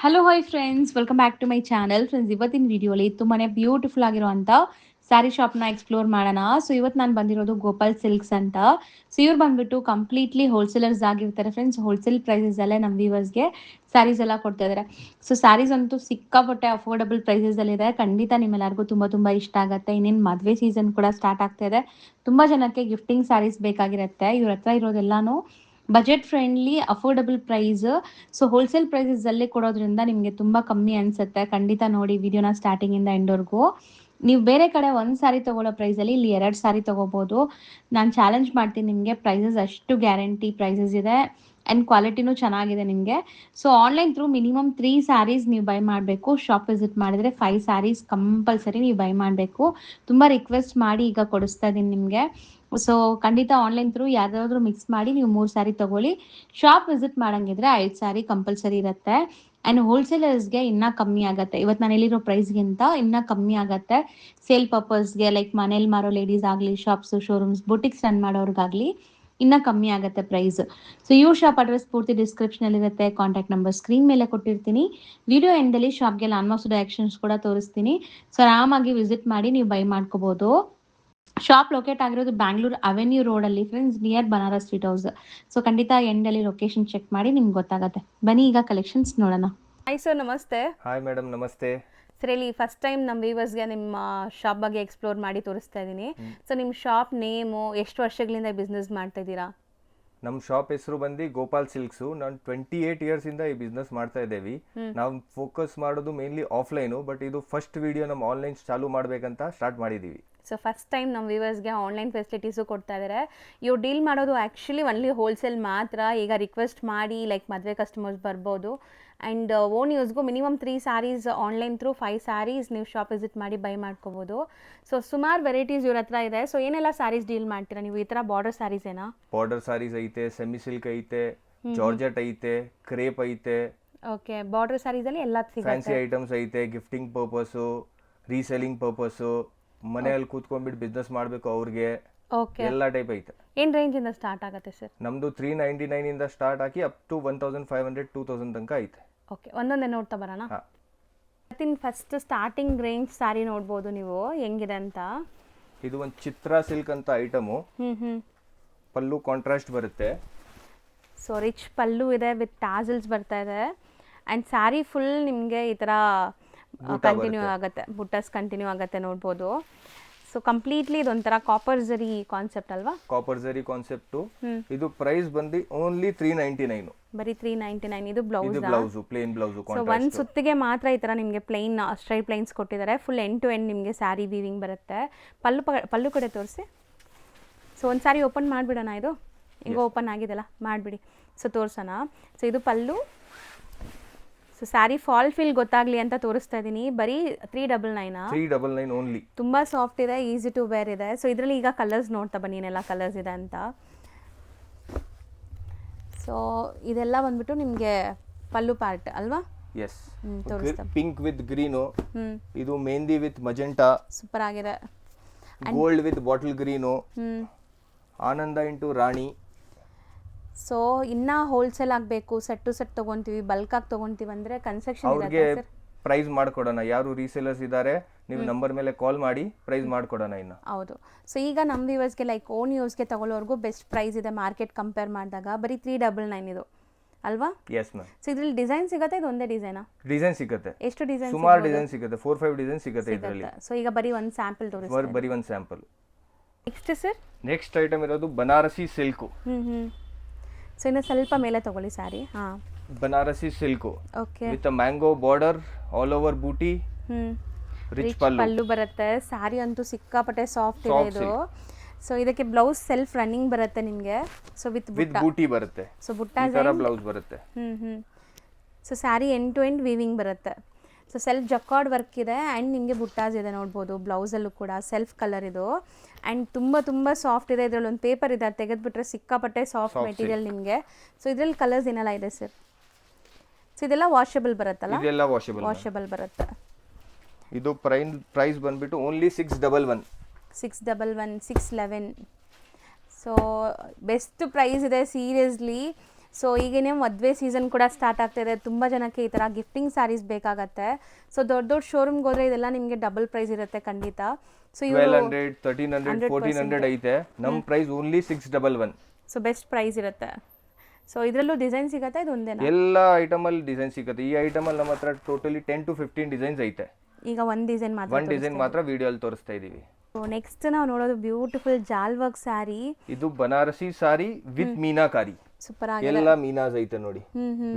Hello hi friends, welcome back to my channel. Friends, ಇವತ್ತಿನ ವಿಡಿಯೋಲಿ ತುಂಬಾನೇ ಬ್ಯೂಟಿಫುಲ್ ಆಗಿರುವಂಥ ಸ್ಯಾರಿ ಶಾಪ್ನ ಎಕ್ಸ್ಪ್ಲೋರ್ ಮಾಡೋಣ. ಸೊ ಇವತ್ತು ನಾನು ಬಂದಿರೋದು ಗೋಪಾಲ್ ಸಿಲ್ಕ್ಸ್ ಅಂತ. ಸೊ ಇವ್ರು ಬಂದ್ಬಿಟ್ಟು ಕಂಪ್ಲೀಟ್ಲಿ ಹೋಲ್ಸೇಲರ್ಸ್ ಆಗಿರ್ತಾರೆ ಫ್ರೆಂಡ್ಸ್. ಹೋಲ್ಸೇಲ್ ಪ್ರೈಸಸಲ್ಲೇ ನಮ್ಮ ವ್ಯೂವರ್ಸ್ಗೆ ಸ್ಯಾರೀಸ್ ಎಲ್ಲ ಕೊಡ್ತಾ ಇದ್ದಾರೆ. ಸೊ ಸ್ಯಾರೀಸ್ ಅಂತೂ ಸಿಕ್ಕಾಪಟ್ಟೆ ಅಫೋರ್ಡಬಲ್ ಪ್ರೈಸಸಲ್ಲಿದೆ. ಖಂಡಿತ ನಿಮ್ಮೆಲ್ಲರಿಗೂ ತುಂಬ ಇಷ್ಟ ಆಗುತ್ತೆ. ಇನ್ನೇನು ಮದುವೆ ಸೀಸನ್ ಕೂಡ ಸ್ಟಾರ್ಟ್ ಆಗ್ತಾ ಇದೆ. ತುಂಬ ಜನಕ್ಕೆ ಗಿಫ್ಟಿಂಗ್ ಸ್ಯಾರೀಸ್ ಬೇಕಾಗಿರುತ್ತೆ. ಇವ್ರ ಹತ್ರ ಇರೋದೆಲ್ಲಾನು budget friendly affordable price. So wholesale prices ಅಲ್ಲೇ ಕೊಡೋದ್ರಿಂದ ನಿಮಗೆ ತುಂಬಾ ಕಮ್ಮಿ ಅನ್ಸುತ್ತೆ. ಖಂಡಿತ ನೋಡಿ ವಿಡಿಯೋನ ಸ್ಟಾರ್ಟಿಂಗ್ ಇಂದ ಎಂಡ್ವರೆಗೂ. ನೀವು ಬೇರೆ ಕಡೆ ಒಂದು ಸಾರಿ ತಗೊಳ್ಳೋ ಪ್ರೈಸಲ್ಲಿ ಇಲ್ಲಿ 2 ಸಾರಿ ತಗೋಬಹುದು. ನಾನು ಚಾಲೆಂಜ್ ಮಾಡ್ತೀನಿ, ನಿಮಗೆ ಪ್ರೈಸಸ್ ಅಷ್ಟು ಗ್ಯಾರಂಟಿ ಪ್ರೈಸಸ್ ಇದೆ ಆ್ಯಂಡ್ ಕ್ವಾಲಿಟಿನೂ ಚೆನ್ನಾಗಿದೆ ನಿಮಗೆ. So online through minimum 3 saris ನೀವು ಬೈ ಮಾಡಬೇಕು. ಶಾಪ್ ವಿಸಿಟ್ ಮಾಡಿದ್ರೆ 5 ಸ್ಯಾರೀಸ್ ಕಂಪಲ್ಸರಿ ನೀವು ಬೈ ಮಾಡಬೇಕು. ತುಂಬ ರಿಕ್ವೆಸ್ಟ್ ಮಾಡಿ ಈಗ ಕೊಡಿಸ್ತಾ ಇದ್ದೀನಿ ನಿಮಗೆ. ಸೊ ಖಂಡಿತ ಆನ್ಲೈನ್ ಥ್ರೂ ಯಾವ್ದಾದ್ರು ಮಿಕ್ಸ್ ಮಾಡಿ ನೀವು 3 ಸ್ಯಾರಿ ತಗೊಳ್ಳಿ. ಶಾಪ್ ವಿಸಿಟ್ ಮಾಡಂಗಿದ್ರೆ 5 ಸ್ಯಾರಿ ಕಂಪಲ್ಸರಿ ಇರುತ್ತೆ. ಆ್ಯಂಡ್ ಹೋಲ್ಸೇಲರ್ಸ್ಗೆ ಇನ್ನೂ ಕಮ್ಮಿ ಆಗುತ್ತೆ. ಇವತ್ತು ನಾನು ಹೇಳಿರೋ ಪ್ರೈಸ್ಗಿಂತ ಇನ್ನೂ ಕಮ್ಮಿ ಆಗುತ್ತೆ. ಸೇಲ್ ಪರ್ಪಸ್ಗೆ ಲೈಕ್ ಮನೇಲಿ ಮಾರೋ ಲೇಡೀಸ್ ಆಗಲಿ, ಶಾಪ್ಸು, ಶೋರೂಮ್ಸ್, ಬುಟಿಕ್ಸ್ ರನ್ ಮಾಡೋರ್ಗಾಗಲಿ ಇನ್ನೂ ಕಮ್ಮಿ ಆಗುತ್ತೆ ಪ್ರೈಸ್. ಸೊ ಇವ್ರ ಶಾಪ್ ಅಡ್ರೆಸ್ ಪೂರ್ತಿ ಡಿಸ್ಕ್ರಿಪ್ಷನಲ್ಲಿ ಇರುತ್ತೆ. ಕಾಂಟ್ಯಾಕ್ಟ್ ನಂಬರ್ ಸ್ಕ್ರೀನ್ ಮೇಲೆ ಕೊಟ್ಟಿರ್ತೀನಿ. ವಿಡಿಯೋ ಎಂಡಲ್ಲಿ ಶಾಪ್ಗೆ ಲಾನ್ಮಾಸ್ ಡೈರೆಕ್ಷನ್ಸ್ ಕೂಡ ತೋರಿಸ್ತೀನಿ. ಸೊ ಆರಾಮಾಗಿ ವಿಸಿಟ್ ಮಾಡಿ ನೀವು ಬೈ ಮಾಡ್ಕೋಬೋದು. ಶಾಪ್ ಲೊಕೇಟ್ ಆಗಿರೋದು ಬ್ಯಾಂಗ್ಳೂರ್ ಅವೆನ್ಯೂ ರೋಡಲ್ಲಿ friends, near Banaras sweet house. So ಖಂಡಿತ ಎಂಡಲ್ಲಿ ಲೊಕೇಶನ್ ಚೆಕ್ ಮಾಡಿ ನಿಮ್ಗೆ ಗೊತ್ತಾಗುತ್ತೆ. ಬನ್ನಿ ಈಗ ಕಲೆಕ್ಷನ್ಸ್ ನೋಡೋಣ. ಹಾಯ್ ಸರ್, ನಮಸ್ತೆ. ಹಾಯ್ ಮೇಡಮ್, ನಮಸ್ತೆ. ಸರ್, ಇಲ್ಲಿ ಫಸ್ಟ್ ಟೈಮ್ ನಮ್ಮ ವ್ಯೂವರ್ಸ್ಗೆ ನಿಮ್ಮ ಶಾಪ್ ಬಗ್ಗೆ ಎಕ್ಸ್ಪ್ಲೋರ್ ಮಾಡಿ ತೋರಿಸ್ತಾ ಇದ್ದೀನಿ. ಸೊ ನಿಮ್ಮ ಶಾಪ್ ನೇಮು, ಎಷ್ಟು ವರ್ಷಗಳಿಂದ ಬಿಸ್ನೆಸ್ ಮಾಡ್ತಾ ಇದ್ದೀರಾ? ನಮ್ಮ ಶಾಪ್ ಹೆಸರು ಬಂದು ಗೋಪಾಲ್ ಸಿಲ್ಕ್ಸು. ನಾನು 28 ಇಯರ್ಸಿಂದ ಈ ಬಿಸ್ನೆಸ್ ಮಾಡ್ತಾ ಇದ್ದೇವೆ. ನಾವು ಫೋಕಸ್ ಮಾಡೋದು ಮೇನ್ಲಿ ಆಫ್ಲೈನು, ಬಟ್ ಇದು ಫಸ್ಟ್ ವಿಡಿಯೋ ನಮ್ಮ ಆನ್ಲೈನ್ ಚಾಲೂ ಮಾಡಬೇಕಂತ ಸ್ಟಾರ್ಟ್ ಮಾಡಿದ್ದೀವಿ. ಸೊ ಫಸ್ಟ್ ಟೈಮ್ ನಮ್ಮ ವ್ಯೂವರ್ಸ್ಗೆ ಆನ್ಲೈನ್ ಫೆಸಿಲಿಟೀಸು ಕೊಡ್ತಾ ಇದ್ದಾರೆ. ಇವ್ರು ಡೀಲ್ ಮಾಡೋದು ಆ್ಯಕ್ಚುಲಿ ಒನ್ಲಿ ಹೋಲ್ಸೇಲ್ ಮಾತ್ರ. ಈಗ ರಿಕ್ವೆಸ್ಟ್ ಮಾಡಿ ಲೈಕ್ ಮದುವೆ ಕಸ್ಟಮರ್ಸ್ ಬರ್ಬೋದು. ಆ್ಯಂಡ್ ಓನ್ ಯೂಸ್ಗೂ minimum 3 sarees online through 5 sarees ನೀವು ಶಾಪ್ ವಿಸಿಟ್ ಮಾಡಿ ಬೈ ಮಾಡ್ಕೋಬೋದು. ಸೊ ಸುಮಾರು ವೆರೈಟೀಸ್ ಇವ್ರ ಹತ್ರ ಇದೆ. ಸೊ ಏನೆಲ್ಲ ಸ್ಯಾರೀಸ್ ಡೀಲ್ ಮಾಡ್ತೀರಾ ನೀವು? ಈ ಥರ ಬಾರ್ಡರ್ ಸ್ಯಾರೀಸ್ ಏನಾ? ಬಾರ್ಡರ್ ಸ್ಯಾರೀಸ್ ಐತೆ, ಸೆಮಿ ಸಿಲ್ಕ್ ಐತೆ, ಜಾರ್ಜೆಟ್ ಐತೆ, ಕ್ರೇಪ್ ಐತೆ. ಓಕೆ, ಬಾರ್ಡರ್ ಸ್ಯಾರೀಸಲ್ಲಿ ಎಲ್ಲ ಫ್ಯಾನ್ಸಿ ಸಿಗುತ್ತೆ. ಐಟಮ್ಸ್ ಐತೆ, ಗಿಫ್ಟಿಂಗ್ ಪರ್ಪಸ್ಸು, ರೀಸೆಲ್ಲಿಂಗ್ ಪರ್ಪಸ್ಸು, ಮನೆಯಲ್ಲಿ ಕೂತ್ಕೊಂಡ್ಬಿಟ್ಟು ಬಿಸ್ನೆಸ್ ಮಾಡಬೇಕು ಅವ್ರಿಗೆ, ಓಕೆ. ಎಲ್ಲ ಟೈಪ್ ಐತೆ. ಏನು ರೇಂಜಿಂದ ಸ್ಟಾರ್ಟ್ ಆಗುತ್ತೆ ಸರ್? ನಮ್ಮದು 399 ಇಂದ ಸ್ಟಾರ್ಟ್ ಆಗಿ ಅಪ್ ಟು 1500 2000 ತನಕ ಐತೆ. ಓಕೆ, ಒಂದೊಂದೇ ನೋಡ್ತಾ ಬರೋಣ. ಹಾಂ, ಇವತ್ತಿನ ಫಸ್ಟ್ ಸ್ಟಾರ್ಟಿಂಗ್ ರೇಂಜ್ ಸ್ಯಾರಿ ನೋಡ್ಬೋದು ನೀವು ಹೆಂಗಿದೆ ಅಂತ. ಇದು ಒಂದು ಚಿತ್ರ ಸಿಲ್ಕ್ ಅಂತ ಐಟಮು. ಪಲ್ಲು ಕಾಂಟ್ರಾಸ್ಟ್ ಬರುತ್ತೆ. ಸೊ ರಿಚ್ ಪಲ್ಲು ಇದೆ ವಿತ್ ಟಾಸಲ್ಸ್ ಬರ್ತಾ ಇದೆ. ಆ್ಯಂಡ್ ಸ್ಯಾರಿ ಫುಲ್ ನಿಮಗೆ ಈ ಥರ ಕಂಟಿನ್ಯೂ ಆಗುತ್ತೆ, ಬುಟ್ಟಸ್ ಕಂಟಿನ್ಯೂ ಆಗುತ್ತೆ ನೋಡ್ಬೋದು. ಸೊ ಕಂಪ್ಲೀಟ್ಲಿ ಇದೊಂಥರ ಕಾಪರ್ ಜರಿ ಕಾನ್ಸೆಪ್ಟ್ ಅಲ್ವಾ? ಕಾಪರ್ ಜರಿ ಕಾನ್ಸೆಪ್ಟು. ಇದು ಪ್ರೈಸ್ ಬಂದು ಓನ್ಲಿ 399. ಬರೀ 399. ಇದು ಬ್ಲೌಸ್, ಪ್ಲೇನ್ ಬ್ಲೌಸ್. ಸೊ ಒಂದು ಸುತ್ತಿಗೆ ಮಾತ್ರ ಈ ಥರ ನಿಮಗೆ ಪ್ಲೈನ್ ಸ್ಟ್ರೈಟ್ ಪ್ಲೈನ್ಸ್ ಕೊಟ್ಟಿದ್ದಾರೆ. ಫುಲ್ ಎಂಡ್ ಟು ಎಂಡ್ ನಿಮಗೆ ಸ್ಯಾರಿ ವೀವಿಂಗ್ ಬರುತ್ತೆ. ಪಲ್ಲು ಕಡೆ ತೋರಿಸಿ. ಸೊ ಒಂದು ಸ್ಯಾರಿ ಓಪನ್ ಮಾಡಿಬಿಡೋಣ. ಇದು ಹಿಂಗೆ ಓಪನ್ ಆಗಿದೆಲ್ಲ, ಮಾಡಿಬಿಡಿ. ಸೊ ತೋರಿಸೋಣ. ಸೊ ಇದು ಪಲ್ಲು. ಸೊ ಸ್ಯಾರಿ ಫಾಲ್ ಫೀಲ್ ಗೊತ್ತಾಗಲಿ ಅಂತ ತೋರಿಸ್ತಾ ಇದ್ದೀನಿ. ಬರೀ 399. 399 ಓನ್ಲಿ. ತುಂಬ ಸಾಫ್ಟ್ ಇದೆ, ಈಸಿ ಟು ವೇರ್ ಇದೆ. ಸೊ ಇದರಲ್ಲಿ ಈಗ ಕಲರ್ಸ್ ನೋಡ್ತಾ ಬನ್ನಿ, ಏನೆಲ್ಲ ಕಲರ್ಸ್ ಇದೆ ಅಂತ. ಸೊ ಇದೆಲ್ಲ ಬಂದ್ಬಿಟ್ಟು ನಿಮಗೆ ಪಲ್ಲು ಪಾರ್ಟ್ ಅಲ್ವಾ? ಎಸ್. ತೋರಿಸ್ತಾ. ಪಿಂಕ್ ವಿತ್ ಗ್ರೀನು, ಇದು ಮೆಹಂದಿ ವಿತ್ ಮಜೆಂಟಾ, ಸೂಪರ್ ಆಗಿದೆ. ಗೋಲ್ಡ್ ವಿತ್ ಬಾಟಲ್ ಗ್ರೀನು, ಆನಂದ ಇಂಟು ರಾಣಿ. ಸೊ ಇನ್ನ ಹೋಲ್ಸೇಲ್ ಆಗಬೇಕು, ಸೆಟ್ ಟು ಸೆಟ್ ತೊಗೊತೀವಿ, ಬಲ್ಕಾಗಿ ತೊಗೊತೀವಿ ಅಂದರೆ ಕನ್ಸೆಕ್ಷನ್ ಅವ್ರಿಗೆ ಇರುತ್ತೆ ಸರ್? ಪ್ರೈಸ್ ಮಾಡ್ಕೊಡೋಣ. ಯಾರು ರೀಸೇಲರ್ಸ್ ಇದ್ದಾರೆ ನೀವು ನಂಬರ್ ಮೇಲೆ ಕಾಲ್ ಮಾಡಿ ಪ್ರೈಸ್ ಮಾಡ್ಕೊಡೋಣ ಇನ್ನು. ಹೌದು. ಸೊ ಈಗ ನಮ್ಮ ವ್ಯೂವರ್ಸ್ಗೆ ಲೈಕ್ ಓನ್ ಯೂಸ್ಗೆ ತಗೊಳ್ಳೋರ್ಗೂ ಬೆಸ್ಟ್ ಪ್ರೈಸ್ ಇದೆ ಮಾರ್ಕೆಟ್ ಕಂಪೇರ್ ಮಾಡಿದಾಗ. ಬರೀ 399 ಇದು ಅಲ್ವಾ? Yes ma'am. ಸೊ ಇದ್ರಲ್ಲಿ ಡಿಸೈನ್ ಸಿಗುತ್ತೆ? ಇದು ಒಂದೇ ಡಿಸೈನಾ? ಡಿಸೈನ್ ಸಿಗುತ್ತೆ, ಎಷ್ಟು ಡಿಸೈನ್? ಸುಮಾರು ಡಿಸೈನ್ ಸಿಗುತ್ತೆ. 4-5 ಡಿಸೈನ್ ಸಿಗುತ್ತೆ ಇದರಲ್ಲಿ. ಸೊ ಈಗ ಬರೀ ಒಂದು ಸ್ಯಾಂಪಲ್ ತೋರಿಸ್ತೀನಿ. ಬರೀ ಒಂದು sample. Next sir? Next item ಇರೋದು ಬನಾರಸಿ ಸಿಲ್ಕು. ಸೊ ಇನ್ನು ಸ್ವಲ್ಪ ಮೇಲೆ ತಗೊಳ್ಳಿ ಸ್ಯಾರಿ. ಹಾಂ, Banarasi silk okay. With mango border, all over booti, rich pallu ಬರುತ್ತೆ. ಸ್ಯಾರಿ ಅಂತೂ ಸಿಕ್ಕಾಪಟ್ಟೆ ಸಾಫ್ಟ್ ಇದೆ ಇದು. ಸೊ ಇದಕ್ಕೆ ಬ್ಲೌಸ್ ಸೆಲ್ಫ್ ರನ್ನಿಂಗ್ ಬರುತ್ತೆ ನಿಮಗೆ. ಸೊ ವಿತ್ ಬೂಟಿ ಬರುತ್ತೆ. ಸೊ ಬುಟ್ಟ ಬ್ಲೌಸ್ ಬರುತ್ತೆ. So sari end to end weaving ಬರುತ್ತೆ. ಸೊ ಸೆಲ್ಫ್ ಜಕಾರ್ಡ್ ವರ್ಕ್ ಇದೆ ಆ್ಯಂಡ್ ನಿಮಗೆ ಬುಟ್ಟಾಸ್ ಇದೆ ನೋಡ್ಬೋದು. ಬ್ಲೌಸಲ್ಲೂ ಕೂಡ ಸೆಲ್ಫ್ ಕಲರ್ ಇದು. ಆ್ಯಂಡ್ ತುಂಬ ಸಾಫ್ಟ್ ಇದೆ. ಇದರಲ್ಲಿ ಒಂದು ಪೇಪರ್ ಇದೆ, ತೆಗೆದುಬಿಟ್ರೆ ಸಿಕ್ಕಾಪಟ್ಟೆ ಸಾಫ್ಟ್ ಮೆಟೀರಿಯಲ್ ನಿಮಗೆ. ಸೊ ಇದರಲ್ಲಿ ಕಲರ್ಸ್ ಏನೆಲ್ಲ ಇದೆ ಸರ್? ಸೊ ಇದೆಲ್ಲ ವಾಷಬಲ್ ಬರುತ್ತಲ್ಲ? ಇದೆಲ್ಲ ವಾಷಬಲ್ ಬರುತ್ತೆ. ಇದು ಪ್ರೈಸ್ ಬಂದ್ಬಿಟ್ಟು ಓನ್ಲಿ 611. 611, 611. ಸೊ ಬೆಸ್ಟ್ ಪ್ರೈಸ್ ಇದೆ ಸೀರಿಯಸ್ಲಿ. ಸೊ ಈಗೇನೇ ಮದುವೆ ಸೀಸನ್ ಕೂಡ ಸ್ಟಾರ್ಟ್ ಆಗ್ತಾಯಿದೆ, ತುಂಬ ಜನಕ್ಕೆ ಈ ಥರ ಗಿಫ್ಟಿಂಗ್ ಸ್ಯಾರೀಸ್ ಬೇಕಾಗತ್ತೆ. ಸೊ ದೊಡ್ಡ ದೊಡ್ಡ ಶೋರೂಮ್ಗೆ ಹೋದರೆ ಇದೆಲ್ಲ ನಿಮಗೆ ಡಬಲ್ ಪ್ರೈಸ್ ಇರುತ್ತೆ ಖಂಡಿತ. ಸೊ 1200 1300 1400 ಐತೆ. ನಮ್ಮ price only 611. So best price ಇರುತ್ತೆ. ಸೊ ಇದರಲ್ಲೂ ಡಿಸೈನ್ ಸಿಗುತ್ತೆ, ಇದು ಒಂದೇನಾ? ಎಲ್ಲ ಐಟಮಲ್ಲಿ ಡಿಸೈನ್ ಸಿಗುತ್ತೆ. ಈ ಐಟಮಲ್ಲಿ ನಮ್ಮ ಹತ್ರ ಟೋಟಲಿ 10 to 15 ಡಿಸೈನ್ಸ್ ಐತೆ. ಈಗ ಒಂದು ಡಿಸೈನ್ ಮಾತ್ರ, ಒಂದು ಡಿಸೈನ್ ಮಾತ್ರ ವಿಡಿಯೋಲ್ಲಿ ತೋರಿಸ್ತಾ ಇದೀವಿ. ಸೊ ನೆಕ್ಸ್ಟ್ ನಾವು ನೋಡೋದು ಬ್ಯೂಟಿಫುಲ್ ಜಾಲ್ ವರ್ಕ್ ಸ್ಯಾರಿ. ಇದು ಬನಾರಸಿ ಸಾರಿ ವಿತ್ ಮೀನಾಕಾರಿ. ಸೂಪರ್ ಆಗಿದೆ, ಎಲ್ಲ ಮೀನಾಸ್ ಐತೆ ನೋಡಿ.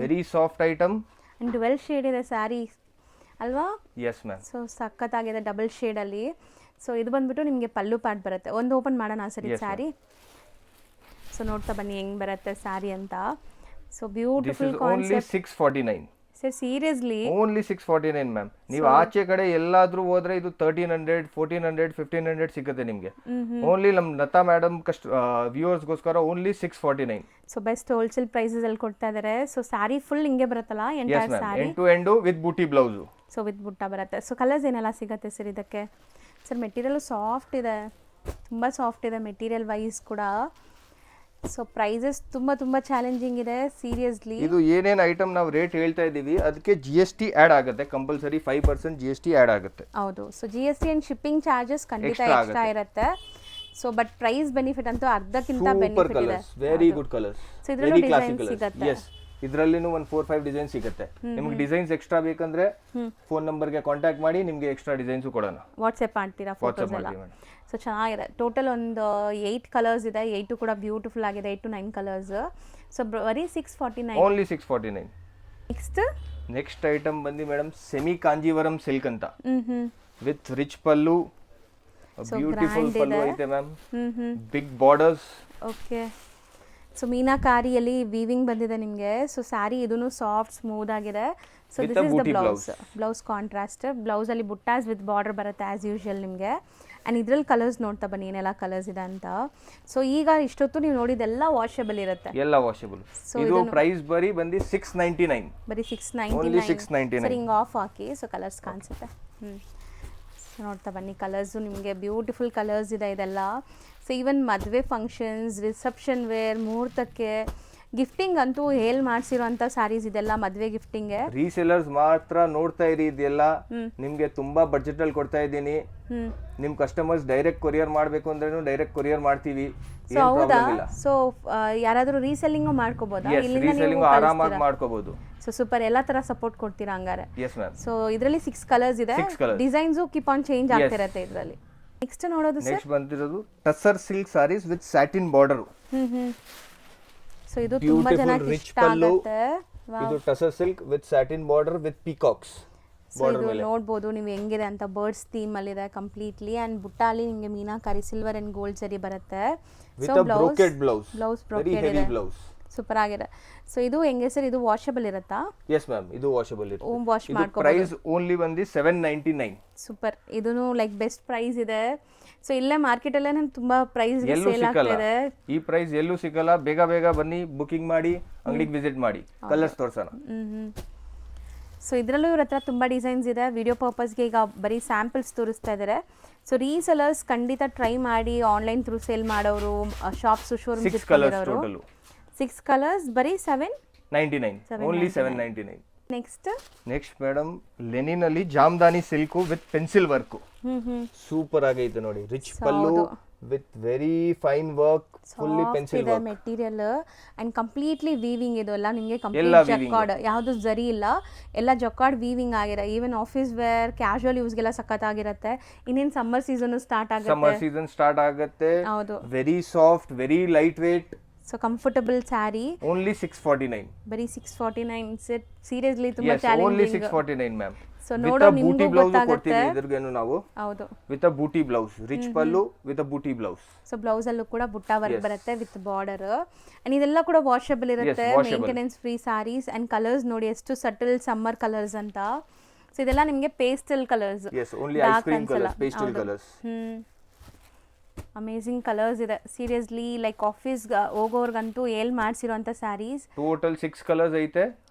Very soft item and dual shade ಇದೆ ಸ್ಯಾರಿ ಅಲ್ವಾ? Yes ma'am. ಸೊ ಸಖತ್ತಾಗಿದೆ ಡಬಲ್ ಶೇಡಲ್ಲಿ. ಸೊ ಇದು ಬಂದ್ಬಿಟ್ಟು ನಿಮಗೆ ಪಲ್ಲು ಪಾರ್ಟ್ ಬರುತ್ತೆ. ಒಂದು ಓಪನ್ ಮಾಡೋಣ ಸರಿ ಸ್ಯಾರಿ. ಸೊ ನೋಡ್ತಾ ಬನ್ನಿ ಹೆಂಗ್ ಬರುತ್ತೆ ಸ್ಯಾರಿ ಅಂತ. So beautiful concept. 649. Sir seriously only 649 ma'am. ನೀವು ಆಚೆ ಕಡೆ ಎಲ್ಲಾದ್ರೂ ಹೋದ್ರೆ ಇದು 1300 1400 1500 ಸಿಗುತ್ತೆ ನಿಮಗೆ. ಓನ್ಲಿ ನಮ್ ಲತಾ ಮೇಡಮ್ ವ್ಯೂವರ್ಸ್ಗೋಸ್ಕರ only 649. So best wholesale prices ಅಲ್ಲಿ ಕೊಡ್ತಾ ಇದ್ದಾರೆ. ಸೊ ಸ್ಯಾರಿ ಫುಲ್ ಹಿಂಗೆ ಬರುತ್ತಲ್ಲ entire saree, end to end with booti blouse. So with butta ಬರುತ್ತೆ. ಸೊ ಕಲರ್ಸ್ ಏನೆಲ್ಲ ಸಿಗುತ್ತೆ ಸರ್ ಇದಕ್ಕೆ? ಸರ್ ಮೆಟೀರಿಯಲ್ ಸಾಫ್ಟ್ ಇದೆ, ತುಂಬ ಸಾಫ್ಟ್ ಇದೆ ಮೆಟೀರಿಯಲ್ ವೈಸ್ ಕೂಡ. ಸೊ ಪ್ರೈಸಸ್ ತುಂಬ ಚಾಲೆಂಜಿಂಗ್ ಇದೆ ಸೀರಿಯಸ್ಲಿ. ಇದು ಏನೇನು ಐಟಮ್ ನಾವು ರೇಟ್ ಹೇಳ್ತಾ ಇದೀವಿ ಅದಕ್ಕೆ GST ಆಡ್ ಆಗುತ್ತೆ ಕಂಪಲ್ಸರಿ. 5% GST ಆಡ್ ಆಗುತ್ತೆ. ಹೌದು. So GST and shipping charges ಖಂಡಿತ ಎಕ್ಸ್ಟ್ರಾ ಇರುತ್ತೆ. ಸೊ ಬಟ್ ಪ್ರೈಸ್ ಬೆನಿಫಿಟ್ ಅಂತೂ ಅರ್ಧಕ್ಕಿಂತ ಬೆನಿಫಿಟ್ ಇದೆ. ವೆರಿ ಗುಡ್ ಕಲರ್ಸ್, ಸೊ ಇದರಲ್ಲೂ ಡಿಸೈನ್ ಸಿಗುತ್ತೆ. ಎಸ್, ಇದರಲ್ಲಿನೂ ಒಂದು 4-5 ಡಿಸೈನ್ ಸಿಗುತ್ತೆ. ನಿಮ್ಗೆ ಡಿಸೈನ್ಸ್ ಎಕ್ಸ್ಟ್ರಾ ಬೇಕಂದ್ರೆ ಫೋನ್ ನಂಬರ್ಗೆ ಕಾಂಟ್ಯಾಕ್ಟ್ ಮಾಡಿ, ನಿಮ್ಗೆ ಎಕ್ಸ್ಟ್ರಾ ಡಿಸೈನ್ಸ್ ಕೊಡೋಣ. ವಾಟ್ಸ್ಆಪ್ ಮಾಡ್ತೀರಾ ಫೋಟೋಸ್ ಎಲ್ಲ? ಸೊ ಚೆನ್ನಾಗಿದೆ. ಟೋಟಲ್ ಒಂದು 8 ಕಲರ್ಸ್ ಇದೆ. 8 ಕೂಡ ಬ್ಯೂಟಿಫುಲ್ ಆಗಿದೆ, 8 to 9 ಕಲರ್ಸ್. ಸೊ ಬರೀ 649. ಓನ್ಲಿ 649. ನೆಕ್ಸ್ಟ್ ಐಟಮ್ ಬಂದು ಮೇಡಮ್ ಸೆಮಿ ಕಾಂಜೀವರಂ ಸಿಲ್ಕ್ ಅಂತ with rich pallu, beautiful pallu ಐತೆ ma'am, big borders. Okay. So ಮೀನಾಕಾರಿಯಲ್ಲಿ ವೀವಿಂಗ್ ಬಂದಿದೆ ನಿಮಗೆ. ಸೊ ಸ್ಯಾರಿ ಇದೂ ಸಾಫ್ಟ್ ಸ್ಮೂತ್ ಆಗಿದೆ. So this is the blouse contrast. ಬ್ಲೌಸಲ್ಲಿ ಬುಟ್ಟಾಸ್ ವಿತ್ ಬಾರ್ಡರ್ ಬರುತ್ತೆ ಆ್ಯಸ್ ಯೂಶುವಲ್ ನಿಮಗೆ. ಆ್ಯಂಡ್ ಇದ್ರಲ್ಲಿ ಕಲರ್ಸ್ ನೋಡ್ತಾ ಬನ್ನಿ ಏನೆಲ್ಲ ಕಲರ್ಸ್ ಇದೆ ಅಂತ. ಸೊ ಈಗ ಇಷ್ಟೊತ್ತು ನೀವು ನೋಡಿದೆಲ್ಲ ವಾಷಬಲ್ ಇರುತ್ತೆ, ಎಲ್ಲ ವಾಷಬಲ್. ಇದು ಪ್ರೈಸ್ ಬರೀ ಬಂದು 699. ಬರೀ 699. ಸರ್ ಹಿಂಗೆ ಆಫ್ ಹಾಕಿ ಸೊ ಕಲರ್ಸ್ ಕಾಣಿಸುತ್ತೆ. ನೋಡ್ತಾ ಬನ್ನಿ ಕಲರ್ಸು ನಿಮಗೆ ಬ್ಯೂಟಿಫುಲ್ ಕಲರ್ಸ್ ಇದೆ ಇದೆಲ್ಲ. ಸೊ ಈವನ್ ಮದುವೆ ಫಂಕ್ಷನ್ಸ್, ರಿಸೆಪ್ಷನ್ ವೇರ್, ಮುಹೂರ್ತಕ್ಕೆ ಗಿಫ್ಟಿಂಗ್ ಅಂತೂ ಹೇಳಿ ಮಾಡಿಸಿರೋಂಥ ಸ್ಯಾರೀಸ್ ಇದೆಲ್ಲ ಮದುವೆ ಗಿಫ್ಟಿಂಗ್ಗೆ. ರೀಸೇಲರ್ಸ್ ಮಾತ್ರ ನೋಡ್ತಾ ಇರಿ, ಇದೆಲ್ಲ ನಿಮ್ಗೆ ತುಂಬಾ ಬಡ್ಜೆಟ್ ಅಲ್ಲಿ ಕೊಡ್ತಾ ಇದ್ದೀನಿ. ನಿಮ್ ಕಸ್ಟಮರ್ಸ್ ಡೈರೆಕ್ಟ್ ಕೊರಿಯರ್ ಮಾಡಬೇಕು ಅಂದ್ರೂ ಡೈರೆಕ್ಟ್ ಕೊರಿಯರ್ ಮಾಡ್ತೀವಿ. ಸೊ ಹೌದಾ? ಸೊ ಯಾರಾದರೂ ರೀಸೆಲ್ಲಿಂಗು ಮಾಡ್ಕೋಬೋದಾ? ರೀಸೆಲ್ಲಿಂಗ್ ಆರಾಮಾಗಿ ಮಾಡ್ಕೋಬಹುದು. ಸೊ ಸೂಪರ್, ಎಲ್ಲ ತರ ಸಪೋರ್ಟ್ ಕೊಡ್ತೀರಾ ಹಂಗಾರೆ? Yes ma'am. ಸೊ ಇದರಲ್ಲಿ 6 ಕಲರ್ಸ್ ಇದೆ. ಡಿಸೈನ್ಸು ಕೀಪ್ ಆನ್ ಚೇಂಜ್ ಆಗ್ತಿರತ್ತೆ ಇದರಲ್ಲಿ. ನೆಕ್ಸ್ಟ್ ನೋಡೋದು ಸರ್, ನೆಕ್ಸ್ಟ್ ಬಂದಿರೋದು tussar silk saris with satin border. So ಇದು ತುಂಬಾ ಜನಕ್ಕೆ ಇಷ್ಟ ಆಗುತ್ತೆ. ಇದು tussar silk with satin border with peacocks. So ಇದು ನೋಡ್ಬೋದು ನೀವು ಹೆಂಗಿದೆ ಅಂತ. ಬರ್ಡ್ಸ್ ಥೀಮ್ ಅಲ್ಲಿ ಇದೆ ಕಂಪ್ಲೀಟ್ಲಿ. ಅಂಡ್ ಬುಟ್ಟಾಲಿ ನಿಮಗೆ ಮೀನಾಕಾರಿ ಸಿಲ್ವರ್ ಅಂಡ್ ಗೋಲ್ಡ್ ಸರಿ ಬರುತ್ತೆ. ಸೊ ಬ್ಲೌಸ್ ಬ್ರೋಕೆಡ್ ಇದೆ, ಸೂಪರ್ ಆಗಿದೆ. ಸೊ ಇದು ಹೆಂಗೆ ಸರ್, ಇದು ವಾಷಬಲ್ ಇರುತ್ತಾ? ಎಸ್ ಮ್ಯಾಮ್, ಇದು ವಾಷಬಲ್ ಇರುತ್ತೆ. ಹೋಮ್ ವಾಶ್ ಮಾಡ್ಕೋಬಹುದು. ಪ್ರೈಸ್ ಓನ್ಲಿ ಬಂದು 799. ಸೂಪರ್, ಇದೂನು ಲೈಕ್ ಬೆಸ್ಟ್ ಪ್ರೈಸ್ ಇದೆ. ಸೊ ಇಲ್ಲೇ ಮಾರ್ಕೆಟ್ ಅಲ್ಲೇ ತುಂಬಾ ಪ್ರೈಸ್ ಸೇಲ್ ಆಗ್ತಿದೆ. ಈ ಪ್ರೈಸ್ ಎಲ್ಲೂ ಸಿಗಲ್ಲ. ಬೇಗ ಬನ್ನಿ, ಬುಕಿಂಗ್ ಮಾಡಿ, ಅಂಗಡಿಗೆ ವಿಸಿಟ್ ಮಾಡಿ, ಕಲರ್ಸ್ ತೋರ್ಸೋಣ. ಸೊ ಇದರಲ್ಲೂ ಇವ್ರ ಹತ್ರ ತುಂಬ ಡಿಸೈನ್ಸ್ ಇದೆ. ವಿಡಿಯೋ ಪರ್ಪಸ್ಗೆ ಈಗ ಬರೀ ಸ್ಯಾಂಪಲ್ಸ್ ತೋರಿಸ್ತಾ ಇದ್ದಾರೆ. ಸೊ ರೀಸೆಲರ್ಸ್ ಖಂಡಿತ ಟ್ರೈ ಮಾಡಿ. ಆನ್ಲೈನ್ ಥ್ರೂ ಸೇಲ್ ಮಾಡೋರು, ಶಾಪ್ಸ್, ಶೋರೂಮ್ 6 ಕಲರ್ಸ್ ಬರೀ 799. ಓನ್ಲಿ 799. ನೆಕ್ಸ್ಟ್ ಮೇಡಮ್ ಲೆನಿನ್ ಅಲ್ಲಿ Jamdani silk with pencil work. Super ಆಗೈತೆ ನೋಡಿ. Rich pallu with very fine work, fully pencil work material and completely weaving. ಇದು ಎಲ್ಲ ನಿಮಗೆ ಕಂಪ್ಲೀಟ್ ಜಕಾರ್ಡ್, ಯಾವುದು ಜರಿ ಇಲ್ಲ, ಎಲ್ಲ ಜಕಾರ್ಡ್ ವೀವಿಂಗ್ ಆಗಿದೆ. ಈವನ್ ಆಫೀಸ್ ವೇರ್, ಕ್ಯಾಶುವಲ್ ಯೂಸ್ಗೆಲ್ಲ ಸಖತ್ತಾಗಿರುತ್ತೆ. ಇನ್ನೇನು ಸಮ್ಮರ್ ಸೀಸನ್ ಸ್ಟಾರ್ಟ್ ಆಗುತ್ತೆ. ಹೌದು, very soft, very light weight. So comfortable sari. Only 649. ಬರೀ 649. ಸೀರಿಯಸ್ಲಿ ತುಂಬಾ ಚಾಲೆಂಜಿಂಗ್. Only 649 ma'am. ಸೊ ನೋಡೋ ನಿಮ್ಗೂ ಗೊತ್ತಾಗುತ್ತೆ. ಇದ್ರಗೇನು ನಾವು ಹೌದು with a booti blouse, rich pallu with a booti blouse. So blouse ಅಲ್ಲೂ ಕೂಡ ಬುಟ್ಟ ವರ್ಕ್ ಬರುತ್ತೆ ವಿತ್ ಬಾರ್ಡರ್. ಅಂಡ್ ಇದೆಲ್ಲ ಕೂಡ ವಾಷಬಲ್ ಇರುತ್ತೆ. Maintenance free sarees. And colours ನೋಡಿ ಎಷ್ಟು ಸಟಲ್ ಸಮ್ಮರ್ ಕಲರ್ಸ್ ಅಂತ. ಸೊ ಇದೆಲ್ಲ ನಿಮಗೆ pastel colours. Yes, only ice cream colours, pastel colours. Amazing colours ಇದೆ ಸೀರಿಯಸ್ಲಿ. ಲೈಕ್ ಆಫೀಸ್ ಹೋಗೋರ್ಗಂತೂ ಏಲ್ ಮಾಡಿಸಿರೋಂಥ ಸ್ಯಾರೀಸ್. ಟೋಟಲ್ 6 ಕಲರ್ಸ್ ಐತೆ.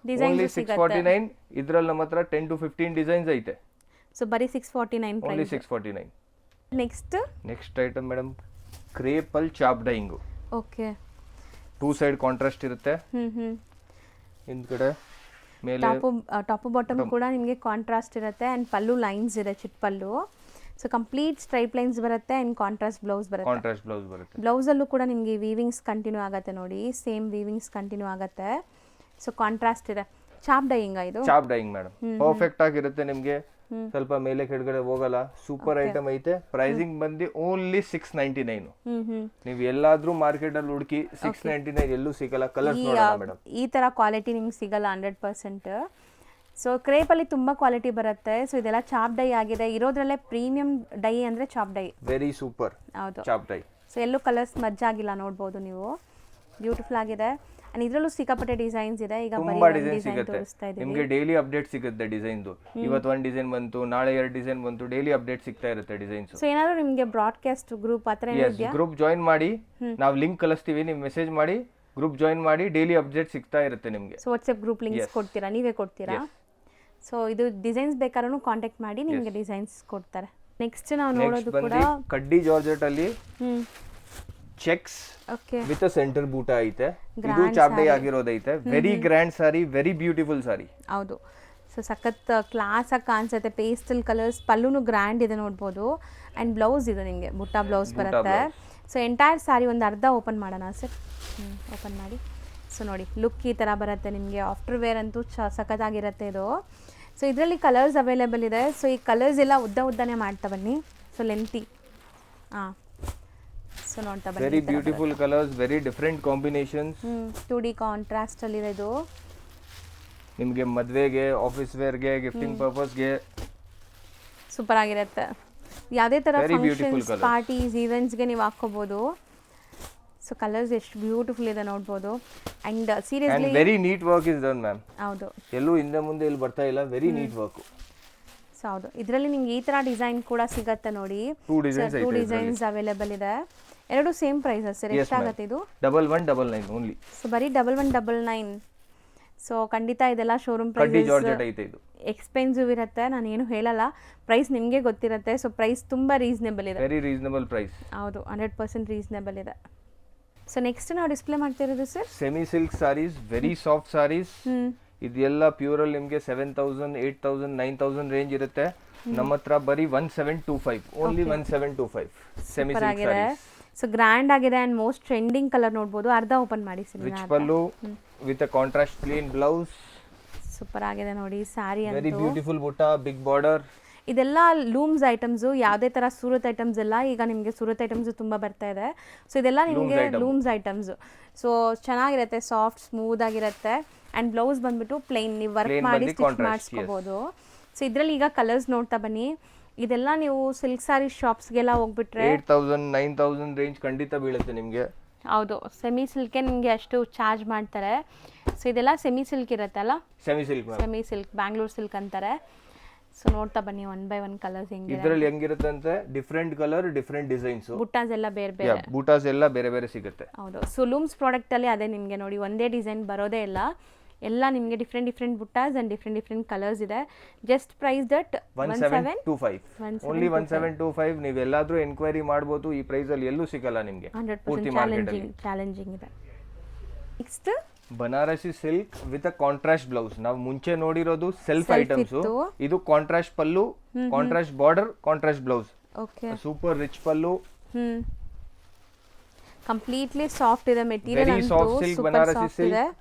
ಓನ್ಲಿ 649. ಇದ್ರಲ್ಲಿ ನಮ್ಮ ಹತ್ರ 10 to 15 ಡಿಸೈನ್ಸ್ ಐತೆ. ಸೊ ಬರೀ 649 price. Only 649. Next item madam crepe ಅಲ್ಲಿ ಚಾಪ್ dyeing. Okay. Two side contrast ಇರುತ್ತೆ. ಹಿಂದ್ಗಡೆ ಮೇಲೆ ಟಾಪು ಬಾಟಮ್ ಕೂಡ ನಿಮಗೆ ಕಾಂಟ್ರಾಸ್ಟ್ ಇರುತ್ತೆ ಆ್ಯಂಡ್ ಪಲ್ಲು ಲೈನ್ಸ್ ಇದೆ, ಚಿಟ್ pallu. So complete stripe lines ಬರುತ್ತೆ ಆ್ಯಂಡ್ ಕಾಂಟ್ರಾಸ್ಟ್ ಬ್ಲೌಸ್ ಬರುತ್ತೆ. ಬ್ಲೌಸಲ್ಲೂ ಕೂಡ ನಿಮಗೆ ವೀವಿಂಗ್ಸ್ ಕಂಟಿನ್ಯೂ ಆಗುತ್ತೆ ನೋಡಿ, ಸೇಮ್ ವೀವಿಂಗ್ಸ್ ಕಂಟಿನ್ಯೂ ಆಗುತ್ತೆ. ಸೊ ಕಾಂಟ್ರಾಸ್ಟ್ ಇದೆ. ಚಾಪ್ ಡೈಯಿಂಗ್ ಇದು? ಚಾಪ್ ಡೈಯಿಂಗ್ ಮೇಡಮ್, ಪರ್ಫೆಕ್ಟ್ ಆಗಿರುತ್ತೆ ನಿಮಗೆ, ಸ್ವಲ್ಪ ಮೇಲೆ ಕೆಳಗಡೆ ಹೋಗಲ್ಲ. ಸೂಪರ್ ಐಟಮ್ ಐತೆ. ಪ್ರೈಸಿಂಗ್ ಬಂದು ಓನ್ಲಿ 699. ನೀವು ಎಲ್ಲಾದ್ರೂ ಮಾರ್ಕೆಟ್ ಅಲ್ಲಿ ಹುಡುಕಿ 699 ಎಲ್ಲೂ ಸಿಗಲ್ಲ. ಕಲರ್ಸ್ ನೋಡೋಣ ಮೇಡಮ್. ಈ ತರ ಕ್ವಾಲಿಟಿ ನಿಮ್ಗೆ ಸಿಗಲ್ಲ 100%. ಸೊ ಕ್ರೇಪಲ್ಲಿ ತುಂಬ ಕ್ವಾಲಿಟಿ ಬರುತ್ತೆ. ಸೊ ಇದೆಲ್ಲ ಚಾಪ್ ಡೈ ಆಗಿದೆ. ಇರೋದ್ರಲ್ಲೇ ಪ್ರೀಮಿಯಂ ಡೈ ಅಂದರೆ ಚಾಪ್ ಡೈ. Very super. ಹೌದು, ಚಾಪ್ ಡೈ. ಸೊ ಎಲ್ಲೂ ಕಲರ್ಸ್ ಮಜ್ಜಾಗಿಲ್ಲ, ನೋಡ್ಬೋದು ನೀವು. ಬ್ಯೂಟಿಫುಲ್ ಆಗಿದೆ. ಆ್ಯಂಡ್ ಇದರಲ್ಲೂ ಸಿಕ್ಕಾಪಟ್ಟೆ ಡಿಸೈನ್ಸ್ ಇದೆ. ಈಗ ತುಂಬಾ ಡಿಸೈನ್ ಸಿಗುತ್ತೆ ನಿಮಗೆ, ಡೈಲಿ ಅಪ್ಡೇಟ್ ಸಿಗುತ್ತೆ ಡಿಸೈನ್ದು. ಇವತ್ತು ಒಂದು ಡಿಸೈನ್ ಬಂತು, ನಾಳೆ 2 ಡಿಸೈನ್ ಬಂತು, ಡೈಲಿ ಅಪ್ಡೇಟ್ ಸಿಗ್ತಾ ಇರುತ್ತೆ ಡಿಸೈನ್ಸ್. ಸೊ ಏನಾದರೂ ನಿಮಗೆ ಬ್ರಾಡ್ಕಾಸ್ಟ್ ಗ್ರೂಪ್ ಆ ಥರ ಇದೆಯಾ? ಗ್ರೂಪ್ ಜಾಯಿನ್ ಮಾಡಿ, ನಾವು ಲಿಂಕ್ ಕಳಿಸ್ತೀವಿ, ನೀವು ಮೆಸೇಜ್ ಮಾಡಿ ಗ್ರೂಪ್ ಜಾಯಿನ್ ಮಾಡಿ, ಡೈಲಿ ಅಪ್ಡೇಟ್ ಸಿಗ್ತಾ ಇರುತ್ತೆ ನಿಮಗೆ. ಸೊ ವಾಟ್ಸಪ್ ಗ್ರೂಪ್ ಲಿಂಕ್ಸ್ ಕೊಡ್ತೀರಾ? ನೀವೇ ಕೊಡ್ತೀರಾ? ಸೊ ಇದು ಡಿಸೈನ್ಸ್ ಬೇಕಾದ್ರೂ ಕಾಂಟ್ಯಾಕ್ಟ್ ಮಾಡಿ, ನಿಮಗೆ ಡಿಸೈನ್ಸ್ ಕೊಡ್ತಾರೆ. ನೆಕ್ಸ್ಟ್ ನಾವು ನೋಡೋದು ಕೂಡ ಕಡ್ಡಿ ಜಾರ್ಜೆಟ್ ಅಲ್ಲಿ ಚೆಕ್ಸ್ ಓಕೆ ವಿತ್ ಸೆಂಟರ್ ಬೂಟ ಐತೆ. ಇದು ಚಾಪ್ ಡೈ ಆಗಿರೋದೈತೆ. ವೆರಿ ಗ್ರ್ಯಾಂಡ್ ಸಾರಿ, ವೆರಿ ಬ್ಯೂಟಿಫುಲ್ ಸಾರಿ. ಹೌದು. ಸೊ ಸಖತ್ ಕ್ಲಾಸ್ ಆಗಿ ಕಾಣಿಸುತ್ತೆ. ಪೇಸ್ಟಲ್ ಕಲರ್ಸ್, ಪಲ್ಲುನು ಗ್ರ್ಯಾಂಡ್ ಇದೆ ನೋಡ್ಬೋದು. ಆ್ಯಂಡ್ ಬ್ಲೌಸ್ ಇದು ನಿಮಗೆ ಬುಟ್ಟ ಬ್ಲೌಸ್ ಬರುತ್ತೆ. ಸೊ ಎಂಟೈರ್ ಸಾರಿ ಒಂದು ಅರ್ಧ ಓಪನ್ ಮಾಡೋಣ ಸರ್? ಓಪನ್ ಮಾಡಿ. ಸೊ ನೋಡಿ, ಲುಕ್ ಈ ಥರ ಬರುತ್ತೆ ನಿಮಗೆ. ಆಫ್ಟರ್ ವೇರ್ ಅಂತೂ ಸಖತ್ತಾಗಿರುತ್ತೆ ಇದು. ಸೊ ಇದರಲ್ಲಿ ಕಲರ್ಸ್ ಅವೈಲೇಬಲ್ ಇದೆ. ಸೊ ಈ ಕಲರ್ಸ್ ಎಲ್ಲ ಉದ್ದನೇ ಮಾಡ್ತಾ ಬನ್ನಿ. So lengthy. ಹಾಂ, ಸೊ ನೋಡ್ತಾ ಬನ್ನಿ. Very beautiful colours, very different combinations. 2D contrast ಅಲ್ಲಿ ಇದು ನಿಮಗೆ ಮದುವೆಗೆ, ಆಫೀಸ್ ವೇರ್ಗೆ, ಗಿಫ್ಟಿಂಗ್ ಪರ್ಪಸ್ಗೆ ಸೂಪರ್ ಆಗಿರುತ್ತೆ. ಯಾವುದೇ ಥರ ಫಂಕ್ಷನ್ಸ್, ಪಾರ್ಟೀಸ್, ಈವೆಂಟ್ಸ್ಗೆ ನೀವು ಹಾಕ್ಕೋಬೋದು. ಸೊ ಕಲರ್ಸ್ ಎಷ್ಟು ಬ್ಯೂಟಿಫುಲ್ ಇದೆ ನೋಡ್ಬೋದು. And seriously very neat work is done ma'am. ಹೌದು, ಎಲ್ಲೂ ಹಿಂದೆ ಮುಂದೆ ಇಲ್ಲಿ ಬರ್ತಾ ಇಲ್ಲ. Very neat work. ಸೊ ಹೌದು, ಇದರಲ್ಲಿ ನಿಮ್ಗೆ ಈ ಥರ ಡಿಸೈನ್ ಕೂಡ ಸಿಗತ್ತೆ ನೋಡಿ. 2 ಡಿಸೈನ್ಸ್ ಅವೈಲೇಬಲ್ ಇದೆ. ಎರಡು ಸೇಮ್ ಪ್ರೈಸ್ ಸರ್? ಎಷ್ಟಾಗುತ್ತೆ ಇದು? 1199 ಓನ್ಲಿ. ಸೊ ಬರೀ 1199. ಸೊ ಖಂಡಿತ ಇದೆಲ್ಲ ಶೋರೂಮ್ ಪ್ರೈಸ್. ಎಕ್ಸ್ಪೆನ್ಸಿವ್ ಇರುತ್ತೆ, ನಾನು ಏನು ಹೇಳಲ್ಲ. ಪ್ರೈಸ್ ನಿಮಗೆ ಗೊತ್ತಿರುತ್ತೆ. ಸೊ ಪ್ರೈಸ್ ತುಂಬ ರೀಸನೇಬಲ್ ಇದೆ. Very reasonable price. ಹೌದು, 100% ರೀಸನೇಬಲ್ ಇದೆ. ಸೊ ನೆಕ್ಸ್ಟ್ ನಾವು ಡಿಸ್ಪ್ಲೇ ಮಾಡ್ತಿರೋದು sir semi silk saris, very soft saris. ಇದೆಲ್ಲ ಪ್ಯೂರಲ್ಲಿ ನಿಮಗೆ 7000, 8000, 9000 ರೇಂಜ್ ಇರುತ್ತೆ. ನಮ್ಮ ಹತ್ರ ಬರೀ 1725 only. 1725 semi silk saris. So grand ಆಗಿದೆ ಆ್ಯಂಡ್ ಮೋಸ್ಟ್ ಟ್ರೆಂಡಿಂಗ್ ಕಲರ್ ನೋಡ್ಬೋದು. ಅರ್ಧ ಓಪನ್ ಮಾಡಿ sir. Rich pallu with a contrast plain blouse. Super ಆಗಿದೆ ನೋಡಿ sari. Very beautiful butta, big border. ಇದೆಲ್ಲ ಲೂಮ್ಸ್ ಐಟಮ್ಸು. ಯಾವುದೇ ಥರ ಸೂರತ್ ಐಟಮ್ಸ್ ಎಲ್ಲ ಈಗ ನಿಮಗೆ ಸೂರತ್ ಐಟಮ್ಸ್ ತುಂಬ ಬರ್ತಾ ಇದೆ. ಸೊ ಇದೆಲ್ಲ ನಿಮಗೆ ಲೂಮ್ಸ್ ಐಟಮ್ಸು. ಸೊ ಚೆನ್ನಾಗಿರುತ್ತೆ, ಸಾಫ್ಟ್ ಸ್ಮೂತ್ ಆಗಿರುತ್ತೆ. ಆ್ಯಂಡ್ ಬ್ಲೌಸ್ ಬಂದ್ಬಿಟ್ಟು ಪ್ಲೇನ್, ನೀವು ವರ್ಕ್ ಮಾಡಿ ಸ್ಟಿಚ್ ಮಾಡಿಸ್ಕೋಬೋದು. ಸೊ ಇದರಲ್ಲಿ ಈಗ ಕಲರ್ಸ್ ನೋಡ್ತಾ ಬನ್ನಿ. ಇದೆಲ್ಲ ನೀವು ಸಿಲ್ಕ್ ಸಾರಿ ಶಾಪ್ಸ್ಗೆಲ್ಲ ಹೋಗ್ಬಿಟ್ರೆ 8000, 9000 ರೇಂಜ್ ಖಂಡಿತ ಬೀಳುತ್ತೆ ನಿಮಗೆ. ಹೌದು, ಸೆಮಿ ಸಿಲ್ಕೆ ನಿಮಗೆ ಅಷ್ಟು ಚಾರ್ಜ್ ಮಾಡ್ತಾರೆ. ಸೊ ಇದೆಲ್ಲ ಸೆಮಿ ಸಿಲ್ಕ್ ಇರುತ್ತೆ ಅಲ್ಲ? ಸೆಮಿ ಸಿಲ್ಕ್, ಬ್ಯಾಂಗ್ಳೂರ್ ಸಿಲ್ಕ್ ಅಂತಾರೆ. ಸೊ ನೋಡ್ತಾ ಬನ್ನಿ 1 by 1 ಕಲರ್ಸ್ ಹೆಂಗಿದೆ. ಇದರಲ್ಲಿ ಹೆಂಗಿರುತ್ತೆ ಅಂತ ಡಿಫರೆಂಟ್ ಕಲರ್, ಡಿಫರೆಂಟ್ ಡಿಸೈನ್ಸ್. ಬುಟ್ಟಾಸ್ ಎಲ್ಲ ಬೇರೆ ಬೇರೆ. ಬುಟ್ಟಾಸ್ ಎಲ್ಲ ಬೇರೆ ಬೇರೆ ಸಿಗುತ್ತೆ. ಹೌದು. ಸೊ ಲೂಮ್ಸ್ ಪ್ರಾಡಕ್ಟ್ ಅಲ್ಲಿ ಅದೇ ನಿಮಗೆ ನೋಡಿ, ಒಂದೇ ಡಿಸೈನ್ ಬರೋದೇ ಇಲ್ಲ. ಎಲ್ಲ ನಿಮಗೆ different buttas and different colours ಇದೆ. Just price that 1725 only. 1725. ನೀವು ಎಲ್ಲಾದ್ರೂ ಎನ್ಕ್ವೈರಿ ಮಾಡಬಹುದು. ಈ ಪ್ರೈಸ್ ಅಲ್ಲಿ ಎಲ್ಲೂ ಸಿಗಲ್ಲ ನಿಮಗೆ. 100% ಚಾಲೆಂಜಿಂಗ್ ಇದೆ. Next Banarasi silk with a contrast blouse. ನಾವು ಮುಂಚೆ ನೋಡಿರೋದು ಸೆಲ್ಫ್ ಐಟಮ್ಸ್. ಇದು contrast pallu, contrast border, contrast blouse. Okay, super rich pallu. Completely soft ಇದೆ material. Very soft silk, Banarasi silk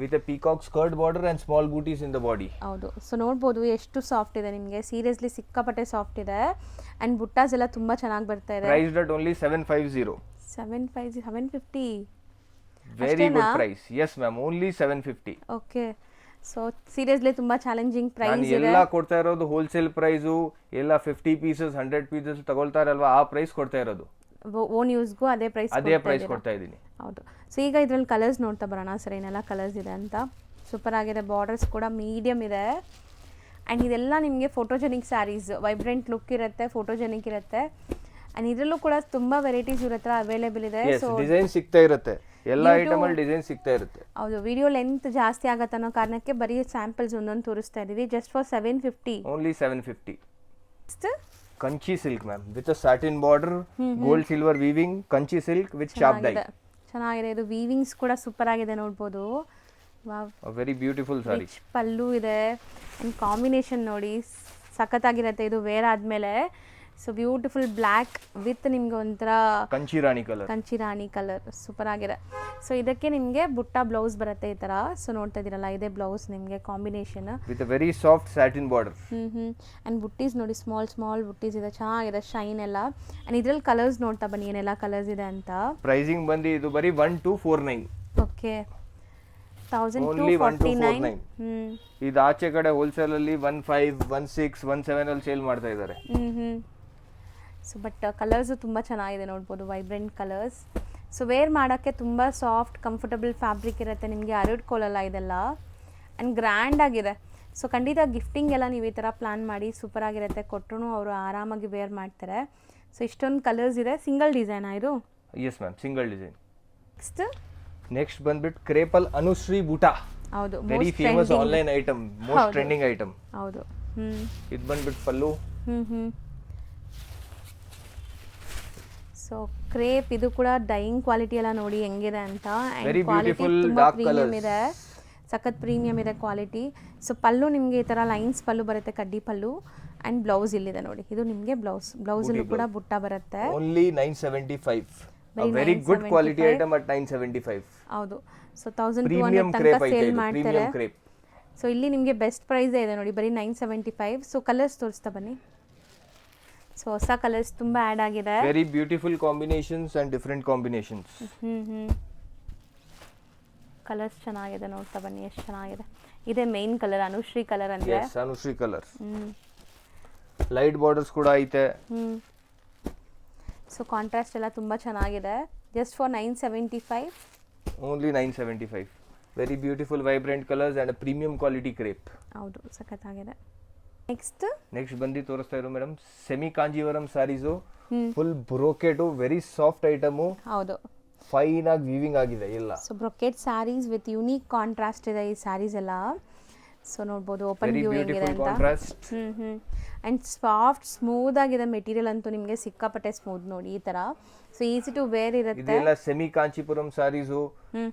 with a peacock skirt border and small booties in the body. ಹೌದು. So ನೋಡ್ಬೋದು ಎಷ್ಟು soft ಇದೆ ನಿಮಗೆ. ಸೀರಿಯಸ್ಲಿ ಸಿಕ್ಕಾಪಟ್ಟೆ soft ಇದೆ. And ಬುಟ್ಟಾಸ್ ಎಲ್ಲ ತುಂಬ ಚೆನ್ನಾಗಿ ಬರ್ತಾ ಇದೆ. Priced at only 750. 750. Very good price. Yes ma'am, only 750. Okay. So seriously ತುಂಬ ಚಾಲೆಂಜಿಂಗ್ ಪ್ರೈಸ್ ಇದೆ. ಎಲ್ಲ ಕೊಡ್ತಾ ಇರೋದು ಹೋಲ್ಸೇಲ್ ಪ್ರೈಸು. ಎಲ್ಲ 50 ಪೀಸಸ್ 100 ಪೀಸಸ್ ತಗೊಳ್ತಾರಲ್ವಾ, ಆ ಪ್ರೈಸ್ ಕೊಡ್ತಾ ಇರೋದು. ಓನ್ ಯೂಸ್ಗೂ ಅದೇ ಪ್ರೈಸ್ ಕೊಡ್ತಾ ಇದ್ದೀನಿ. ಹೌದು. ಸೊ ಈಗ ಇದರಲ್ಲಿ ಕಲರ್ಸ್ ನೋಡ್ತಾ ಬರೋಣ ಸರ್, ಏನೆಲ್ಲ ಕಲರ್ಸ್ ಇದೆ ಅಂತ. ಸೂಪರ್ ಆಗಿದೆ. ಬಾರ್ಡರ್ಸ್ ಕೂಡ ಮೀಡಿಯಮ್ ಇದೆ. ಆ್ಯಂಡ್ ಇದೆಲ್ಲ ನಿಮಗೆ ಫೋಟೋಜೆನಿಕ್ ಸ್ಯಾರೀಸ್. ವೈಬ್ರೆಂಟ್ ಲುಕ್ ಇರುತ್ತೆ, ಫೋಟೋಜೆನಿಕ್ ಇರುತ್ತೆ. ಆ್ಯಂಡ್ ಇದರಲ್ಲೂ ಕೂಡ ತುಂಬ ವೆರೈಟೀಸ್ ಇವ್ರ ಹತ್ರ ಅವೈಲೇಬಲ್ ಇದೆ. ಸೊ ಡಿಸೈನ್ ಸಿಗ್ತಾ ಇರುತ್ತೆ, ಎಲ್ಲ ಐಟಮ್ ಅಲ್ಲಿ ಡಿಸೈನ್ ಸಿಗ್ತಾ ಇರುತ್ತೆ. ಹೌದು. ವಿಡಿಯೋ ಲೆಂತ್ ಜಾಸ್ತಿ ಆಗತ್ತೆ ಅನ್ನೋ ಕಾರಣಕ್ಕೆ ಬರೀ ಸ್ಯಾಂಪಲ್ಸ್ ಒಂದೊಂದು ತೋರಿಸ್ತಾ ಇದೀವಿ. Just for 750 only. 750. Kanchi silk ma'am with a satin border, gold silver weaving. Kanchi silk with chop dye. ಚೆನ್ನಾಗಿದೆ. ಇದು ವೀವಿಂಗ್ಸ್ ಕೂಡ ಸೂಪರ್ ಆಗಿದೆ ನೋಡ್ಬೋದು. Wow, very beautiful sari. Rich pallu ಇದೆ ಆ್ಯಂಡ್ ಕಾಂಬಿನೇಷನ್ ನೋಡಿ ಸಖತ್ತಾಗಿರುತ್ತೆ ಇದು ವೇರ್ ಆದಮೇಲೆ. ಸೊ ಬ್ಯೂಟಿಫುಲ್ ಬ್ಲ್ಯಾಕ್ ವಿತ್ ನಿಮ್ಗೆ ಒಂಥರ ಕಂಚಿ ರಾಣಿ ಕಲರ್, ಕಂಚಿ ರಾಣಿ ಕಲರ್ ಸೂಪರ್ ಆಗಿದೆ. ಸೊ ಇದಕ್ಕೆ ನಿಮಗೆ ಬುಟ್ಟ ಬ್ಲೌಸ್ ಬರುತ್ತೆ ಈ ಥರ. ಸೊ ನೋಡ್ತಾ ಇದ್ದೀರಲ್ಲ, ಇದೇ ಬ್ಲೌಸ್ ನಿಮಗೆ combination with a very soft satin border. And butties ನೋಡಿ, ಸ್ಮಾಲ್ ಬುಟ್ಟೀಸ್ ಇದೆ, ಚೆನ್ನಾಗಿದೆ ಶೈನ್ ಎಲ್ಲ. ಆ್ಯಂಡ್ ಇದ್ರಲ್ಲಿ ಕಲರ್ಸ್ ನೋಡ್ತಾ ಬನ್ನಿ ಏನೆಲ್ಲ ಕಲರ್ಸ್ ಇದೆ ಅಂತ. ಪ್ರೈಸಿಂಗ್ ಬಂದು ಇದು ಬರೀ 1249. Okay, Only 1249. 1249. ಇದು ಆಚೆ ಕಡೆ ಹೋಲ್ಸೇಲ್ ಅಲ್ಲಿ 15, 16, 17 ಅಲ್ಲಿ ಸೇಲ್ ಮಾಡ್ತಾ ಇದ್ದಾರೆ. ಸೊ ಬಟ್ ಕಲರ್ಸು ತುಂಬ ಚೆನ್ನಾಗಿದೆ ನೋಡ್ಬೋದು, ವೈಬ್ರೆಂಟ್ ಕಲರ್ಸ್. ಸೊ ವೇರ್ ಮಾಡೋಕ್ಕೆ ತುಂಬ ಸಾಫ್ಟ್ ಕಂಫರ್ಟಬಲ್ ಫ್ಯಾಬ್ರಿಕ್ ಇರುತ್ತೆ, ನಿಮಗೆ ಹರಡ್ಕೊಳ್ಳಲ್ಲ ಇದೆಲ್ಲ. ಆ್ಯಂಡ್ ಗ್ರ್ಯಾಂಡ್ ಆಗಿದೆ. ಸೊ ಖಂಡಿತ ಗಿಫ್ಟಿಂಗ್ ಎಲ್ಲ ನೀವು ಈ ಥರ ಪ್ಲ್ಯಾನ್ ಮಾಡಿ ಸೂಪರ್ ಆಗಿರುತ್ತೆ, ಕೊಟ್ಟರು ಅವರು ಆರಾಮಾಗಿ ವೇರ್ ಮಾಡ್ತಾರೆ. ಸೊ ಇಷ್ಟೊಂದು ಕಲರ್ಸ್ ಇದೆ. ಸಿಂಗಲ್ ಡಿಸೈನಾ ಇದು? Yes ma'am, single design. Next ಬಂದ್ಬಿಟ್ಟು ಕ್ರೇಪಲ್ ಅನುಶ್ರೀ ಬೂಟಾ. ಹೌದು, very famous online item, most trending item. ಹೌದು. ಇದು ಬಂದ್ಬಿಟ್ಟು ಪಲ್ಲು. ಸೊ ಕ್ರೇಪ್ ಇದು ಕೂಡ ಡೈಯಿಂಗ್ ಕ್ವಾಲಿಟಿ ಎಲ್ಲ ನೋಡಿ ಹೆಂಗಿದೆ ಅಂತ. Very beautiful dark premium colours. ಇದೆ, ಸಖತ್ ಪ್ರೀಮಿಯಂ ಇದೆ ಕ್ವಾಲಿಟಿ. ಸೊ ಪಲ್ಲು ನಿಮಗೆ ಈ ಥರ ಲೈನ್ಸ್ ಪಲ್ಲು ಬರುತ್ತೆ, ಕಡ್ಡಿ ಪಲ್ಲು. ಆ್ಯಂಡ್ ಬ್ಲೌಸ್ ಇಲ್ಲಿದೆ ನೋಡಿ, ಇದು ನಿಮಗೆ ಬ್ಲೌಸಲ್ಲೂ ಕೂಡ ಬುಟ್ಟ ಬರುತ್ತೆ. Only 975. A very good quality item at 975. ಹೌದು. ಸೊ 1200 ಪ್ರೀಮಿಯಂ ತನಕ ಕ್ರೇಪ್ ಐತೆ ಸೇಲ್ ಇದು, ಮಾಡ್ತಾರೆ. Premium crepe. ಸೊ ಇಲ್ಲಿ ನಿಮಗೆ ಬೆಸ್ಟ್ ಪ್ರೈಸೇ ಇದೆ ನೋಡಿ, ಬರೀ 975. ಸೊ ಕಲರ್ಸ್ ತೋರಿಸ್ತಾ ಬನ್ನಿ. ಸೊ ಹೊಸ ಕಲರ್ಸ್ ತುಂಬ ಆ್ಯಡ್ ಆಗಿದೆ. Very beautiful combinations and different combinations. Colours ಚೆನ್ನಾಗಿದೆ, ನೋಡ್ತಾ ಬನ್ನಿ ಎಷ್ಟು ಚೆನ್ನಾಗಿದೆ. ಇದೇ ಮೇನ್ ಕಲರ್, ಅನುಶ್ರೀ ಕಲರ್ ಅಂದ್ರೆ. Yes, Anushree colour. Light borders ಕೂಡ ಐತೆ. ಸೊ ಕಾಂಟ್ರಾಸ್ಟ್ ಎಲ್ಲ ತುಂಬ ಚೆನ್ನಾಗಿದೆ. Just for 975. Only 975. Very beautiful vibrant colours and premium quality crepe. ಹೌದು, ಸಖತ್ತಾಗಿದೆ. ನೆಕ್ಸ್ಟ್ ಬಂದು ತೋರಿಸ್ತಾ ಇರೋ madam semi Kanjeevaram saris. Full brocade, very soft item. ಹೌದು, ಫೈನ್ ಆಗಿ ವೀವಿಂಗ್ ಆಗಿದೆ ಎಲ್ಲ. So brocade saris with unique contrast ಇದೆ ಈ ಸ್ಯಾರೀಸ್ ಎಲ್ಲ. ಸೊ ನೋಡ್ಬೋದು ಓಪನ್ ವ್ಯೂ ಹೆಂಗಿದೆ ಅಂತ. ಆ್ಯಂಡ್ ಸಾಫ್ಟ್ ಸ್ಮೂತ್ ಆಗಿದೆ ಮೆಟೀರಿಯಲ್ ಅಂತೂ, ನಿಮಗೆ ಸಿಕ್ಕಾಪಟ್ಟೆ ಸ್ಮೂತ್ ನೋಡಿ ಈ ಥರ. ಸೊ ಈಸಿ ಟು ವೇರ್ ಇರುತ್ತೆ. ಇದೆಲ್ಲ ಸೆಮಿ ಕಾಂಚೀಪುರಂ ಸ್ಯಾರೀಸು.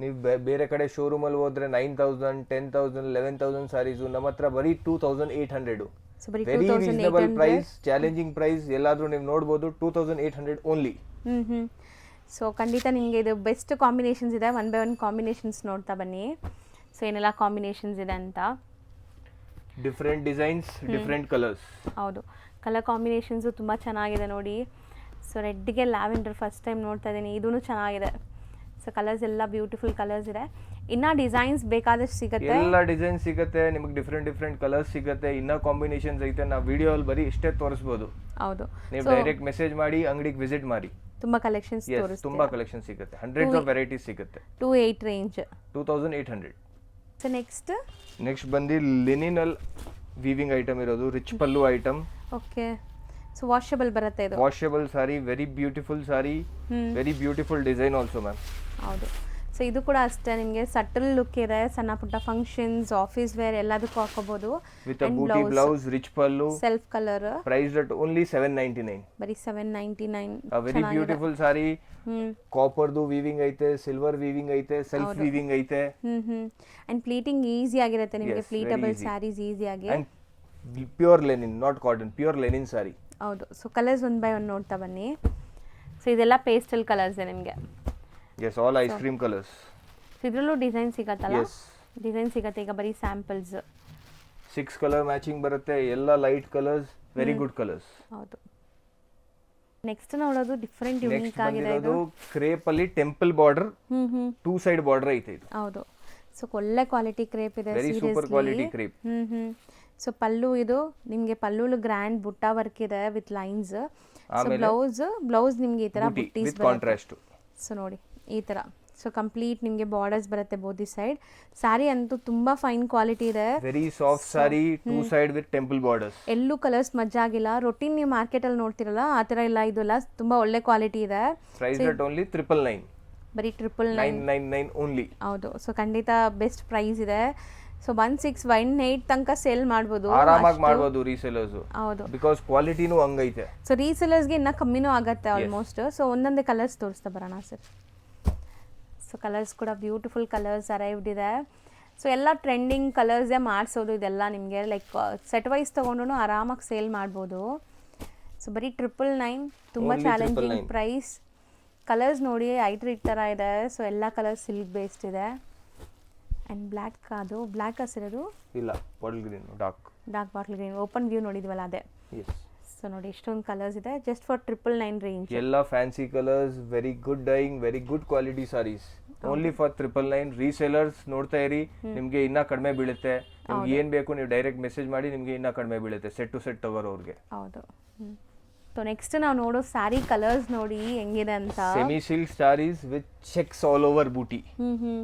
ನೀವು ಬೇರೆ ಕಡೆ ಶೋರೂಮ್ ಅಲ್ಲಿ ಹೋದ್ರೆ 9000, 10,000, 11,000 ಸ್ಯಾರೀಸು. ನಮ್ಮ ಹತ್ರ ಬರೀ 2,800. Very reasonable price, challenging price. ಎಲ್ಲಾದ್ರೂ ನೀವು ನೋಡ್ಬೋದು 2,800 ಓನ್ಲಿ. ಸೊ ಖಂಡಿತ ನಿಮಗೆ ಇದು ಬೆಸ್ಟ್ ಕಾಂಬಿನೇಷನ್ಸ್ ಇದೆ. 1 by 1 ಕಾಂಬಿನೇಷನ್ಸ್ ನೋಡ್ತಾ ಬನ್ನಿ. ಸೊ ಏನೆಲ್ಲ ಕಾಂಬಿನೇಷನ್ಸ್ ಇದೆ ಅಂತ. Different designs, different colours. ಹೌದು, ಕಲರ್ ಕಾಂಬಿನೇಷನ್ಸು ತುಂಬ ಚೆನ್ನಾಗಿದೆ ನೋಡಿ. ಸೊ ರೆಡ್ಗೆ ಲ್ಯಾವೆಂಡರ್ ಫಸ್ಟ್ ಟೈಮ್ ನೋಡ್ತಾ ಇದ್ದೀನಿ, ಇದೂ ಚೆನ್ನಾಗಿದೆ. ಸೊ ಕಲರ್ಸ್ ಎಲ್ಲ ಬ್ಯೂಟಿಫುಲ್ ಕಲರ್ಸ್ ಇದೆ. ಇನ್ನ ಡಿಸೈನ್ಸ್ ಬೇಕಾದಷ್ಟು ಸಿಗುತ್ತೆ, ಎಲ್ಲ ಡಿಸೈನ್ ಸಿಗುತ್ತೆ ನಿಮಗೆ, ಡಿಫ್ರೆಂಟ್ ಕಲರ್ಸ್ ಸಿಗುತ್ತೆ. ಇನ್ನ ಕಾಂಬಿನೇಷನ್ಸ್ ಐತೆ. ನಾವು ವಿಡಿಯೋ ಅಲ್ಲಿ ಬರೀ ಇಷ್ಟೇ ತೋರಿಸ್ಬೋದು. ಹೌದು, ನೀವು ಡೈರೆಕ್ಟ್ ಮೆಸೇಜ್ ಮಾಡಿ, ಅಂಗಡಿಗೆ ವಿಸಿಟ್ ಮಾಡಿ. ತುಂಬಾ ಕಲೆಕ್ಷನ್ಸ್ Yes, ತುಂಬಾ ಕಲೆಕ್ಷನ್ ಸಿಗುತ್ತೆ. ಹಂಡ್ರೆಡ್ಸ್ ಆಫ್ ವೆರೈಟೀಸ್ ಸಿಗುತ್ತೆ. 28 ರೇಂಜ್, 2,800. ಸೊ ನೆಕ್ಸ್ಟ್ ಬಂದು ಲಿನಿನ್ ಅಲ್ಲಿ ವೀವಿಂಗ್ ಐಟಮ್ ಇರೋದು, rich pallu item. Okay, so washable ಬರುತ್ತೆ ಇದು. Washable sari, very beautiful sari, very beautiful design also ma'am. ಹೌದು. ಸೊ ಇದು ಕೂಡ ಅಷ್ಟೇ, ನಿಮಗೆ ಸಟಲ್ ಲುಕ್ ಇದೆ. ಸಣ್ಣ ಪುಟ್ಟ ಫಂಕ್ಷನ್ಸ್, ಆಫೀಸ್ ವೇರ್ ಎಲ್ಲದಕ್ಕೂ ಹಾಕೋಬಹುದು. With a booti blouse, rich pallu, self colour. Priced at only 799. ಬರೀ 799. Very beautiful sari. ಕಾಪರ್ದು ವೀವಿಂಗ್ ಐತೆ, ಸಿಲ್ವರ್ ವೀವಿಂಗ್ ಐತೆ, ಸೆಲ್ಫ್ ವೀವಿಂಗ್ ಐತೆ. ಅಂಡ್ ಪ್ಲೀಟಿಂಗ್ ಈಸಿ ಆಗಿರುತ್ತೆ ನಿಮಗೆ, ಪ್ಲೀಟಬಲ್ ಸ್ಯಾರೀಸ್ ಈಸಿಯಾಗಿ. And pure linen, not cotton, pure linen sari. ಹೌದು. ಸೊ ಕಲರ್ಸ್ 1 by 1 ನೋಡ್ತಾ ಬನ್ನಿ. ಸೊ ಇದೆಲ್ಲ ಪೇಸ್ಟಲ್ ಕಲರ್ಸ್ ನಿಮಗೆ. Yes, all ice cream colours. ಇದರಲ್ಲೂ ಡಿಸೈನ್ ಸಿಗತ್ತಲ್ಲ? ಎಸ್, ಡಿಸೈನ್ ಸಿಗತ್ತೆ. ಈಗ ಬರೀ ಸ್ಯಾಂಪಲ್ಸ್. 6 ಕಲರ್ ಮ್ಯಾಚಿಂಗ್ ಬರುತ್ತೆ, ಎಲ್ಲ light colours, very good colours. ಹೌದು. ನೆಕ್ಸ್ಟ್ ನೋಡೋದು ಡಿಫರೆಂಟ್ ಯೂನಿಕ್ ಆಗಿದೆ. ಇದು ಕ್ರೇಪ್ ಅಲ್ಲಿ ಟೆಂಪಲ್ ಬಾರ್ಡರ್, 2 ಸೈಡ್ ಬಾರ್ಡರ್ ಐತೆ ಇದು. ಹೌದು. ಸೊ ಒಳ್ಳೆ ಕ್ವಾಲಿಟಿ ಕ್ರೇಪ್ ಇದೆ, very super quality crepe. So pallu ಇದು ನಿಮಗೆ, ಪಲ್ಲುಲು ಗ್ರ್ಯಾಂಡ್ ಬುಟ್ಟ ವರ್ಕ್ ಇದೆ ವಿತ್ ಲೈನ್ಸ್. ಸೊ ಬ್ಲೌಸ್ ನಿಮಗೆ ಈ ತರ ಬುಟ್ಟೀಸ್ ಕಾಂಟ್ರಾಸ್ಟ್. ಸೊ ನೋಡಿ ಈ ತರ. ಸೊ ಕಂಪ್ಲೀಟ್ ನಿಮಗೆ ಬಾರ್ಡರ್ಸ್ ಬರುತ್ತೆ ಬೋದಿ ಸೈಡ್. ಸ್ಯಾರಿ ಅಂತೂ ತುಂಬಾ ಫೈನ್ ಕ್ವಾಲಿಟಿ ಇದೆ. Very soft sari, 2 side with temple borders. ಎಲ್ಲೂ ಕಲರ್ಸ್ ಮಜ್ಜಾಗಿಲ್ಲ. ರೊಟೀನ್ ನೀವು ಮಾರ್ಕೆಟ್ ಅಲ್ಲಿ ನೋಡ್ತಿರಲ್ಲ ಆ ತರ ಇಲ್ಲ, ಇದೆಲ್ಲ ತುಂಬಾ ಒಳ್ಳೆ ಕ್ವಾಲಿಟಿ ಇದೆ. Price at only 999. ಬರೀ 999 ಓನ್ಲಿ. ಹೌದು. ಸೊ ಖಂಡಿತ ಬೆಸ್ಟ್ ಪ್ರೈಸ್ ಇದೆ. ಸೊ 1618 ತನಕ ಸೇಲ್ ಮಾಡ್ಬೋದು, ಆರಾಮಾಗಿ ಮಾಡ್ಬೋದು ರೀಸೆಲರ್ಸ್. ಹೌದು, ಬಿಕಾಸ್ ಕ್ವಾಲಿಟಿನೂ ಹಂಗೈತೆ. ಸೊ ರೀಸೆಲರ್ಸ್ಗೆ ಇನ್ನ ಕಮ್ಮಿನೂ ಆಗತ್ತೆ ಆಲ್ಮೋಸ್ಟ್. ಸೊ ಒಂದೊಂದೇ ಕಲರ್ಸ್ ತೋರಿಸ್ತಾ ಬರೋಣ ಸರ್. ಸೊ ಕಲರ್ಸ್ ಕೂಡ ಬ್ಯೂಟಿಫುಲ್ ಕಲರ್ಸ್ ಅರೈವ್ಡ್ ಇದೆ. ಸೊ ಎಲ್ಲ ಟ್ರೆಂಡಿಂಗ್ ಕಲರ್ಸೇ ಮಾಡಿಸೋದು ಇದೆಲ್ಲ ನಿಮಗೆ. ಲೈಕ್ ಸೆಟ್ ವೈಸ್ ತೊಗೊಂಡ್ರು ಆರಾಮಾಗಿ ಸೇಲ್ ಮಾಡ್ಬೋದು. ಸೊ ಬರೀ 999, ತುಂಬ Only ಚಾಲೆಂಜಿಂಗ್ 999. ಪ್ರೈಸ್. ಕಲರ್ಸ್ ನೋಡಿ ಐಟ್ರಿಟ್ ಥರ ಇದೆ. ಸೊ ಎಲ್ಲ ಕಲರ್ಸ್ ಸಿಲ್ಕ್ ಬೇಸ್ಡ್ ಇದೆ. ಆ್ಯಂಡ್ ಬ್ಲ್ಯಾಕ್, ಅದು ಬ್ಲ್ಯಾಕ್ ಹಸಿರೋದು ಇಲ್ಲ, bottle green, dark bottle green, open view ನೋಡಿದ್ವಲ್ಲ ಅದೇ. ಎಸ್. ಸೊ ನೋಡಿ ಎಷ್ಟೊಂದು ಕಲರ್ಸ್ ಇದೆ, ಜಸ್ಟ್ ಫಾರ್ 999 ರೇಂಜ್. ಎಲ್ಲ fancy colours, very good dyeing, very good quality saris. Only for 999. Resellers ನೋಡ್ತಾ ಇರಿ, ನಿಮಗೆ ಇನ್ನ ಕಡಿಮೆ ಬೀಳುತ್ತೆ. ನಿಮ್ಗೆ ಏನ್ ಬೇಕು ನೀವು ಡೈರೆಕ್ಟ್ ಮೆಸೇಜ್ ಮಾಡಿ, ನಿಮ್ಗೆ ಇನ್ನ ಕಡಿಮೆ ಬೀಳುತ್ತೆ ಸೆಟ್ ಟು ಸೆಟ್ ತಗೋರೋರ್ಗೆ. ಹೌದು. ಸೊ ನೆಕ್ಸ್ಟ್ ನಾವು ನೋಡೋ ಸ್ಯಾರಿ ಕಲರ್ಸ್ ನೋಡಿ ಹೆಂಗಿದೆ ಅಂತ. Semi silk saris with checks all over booti.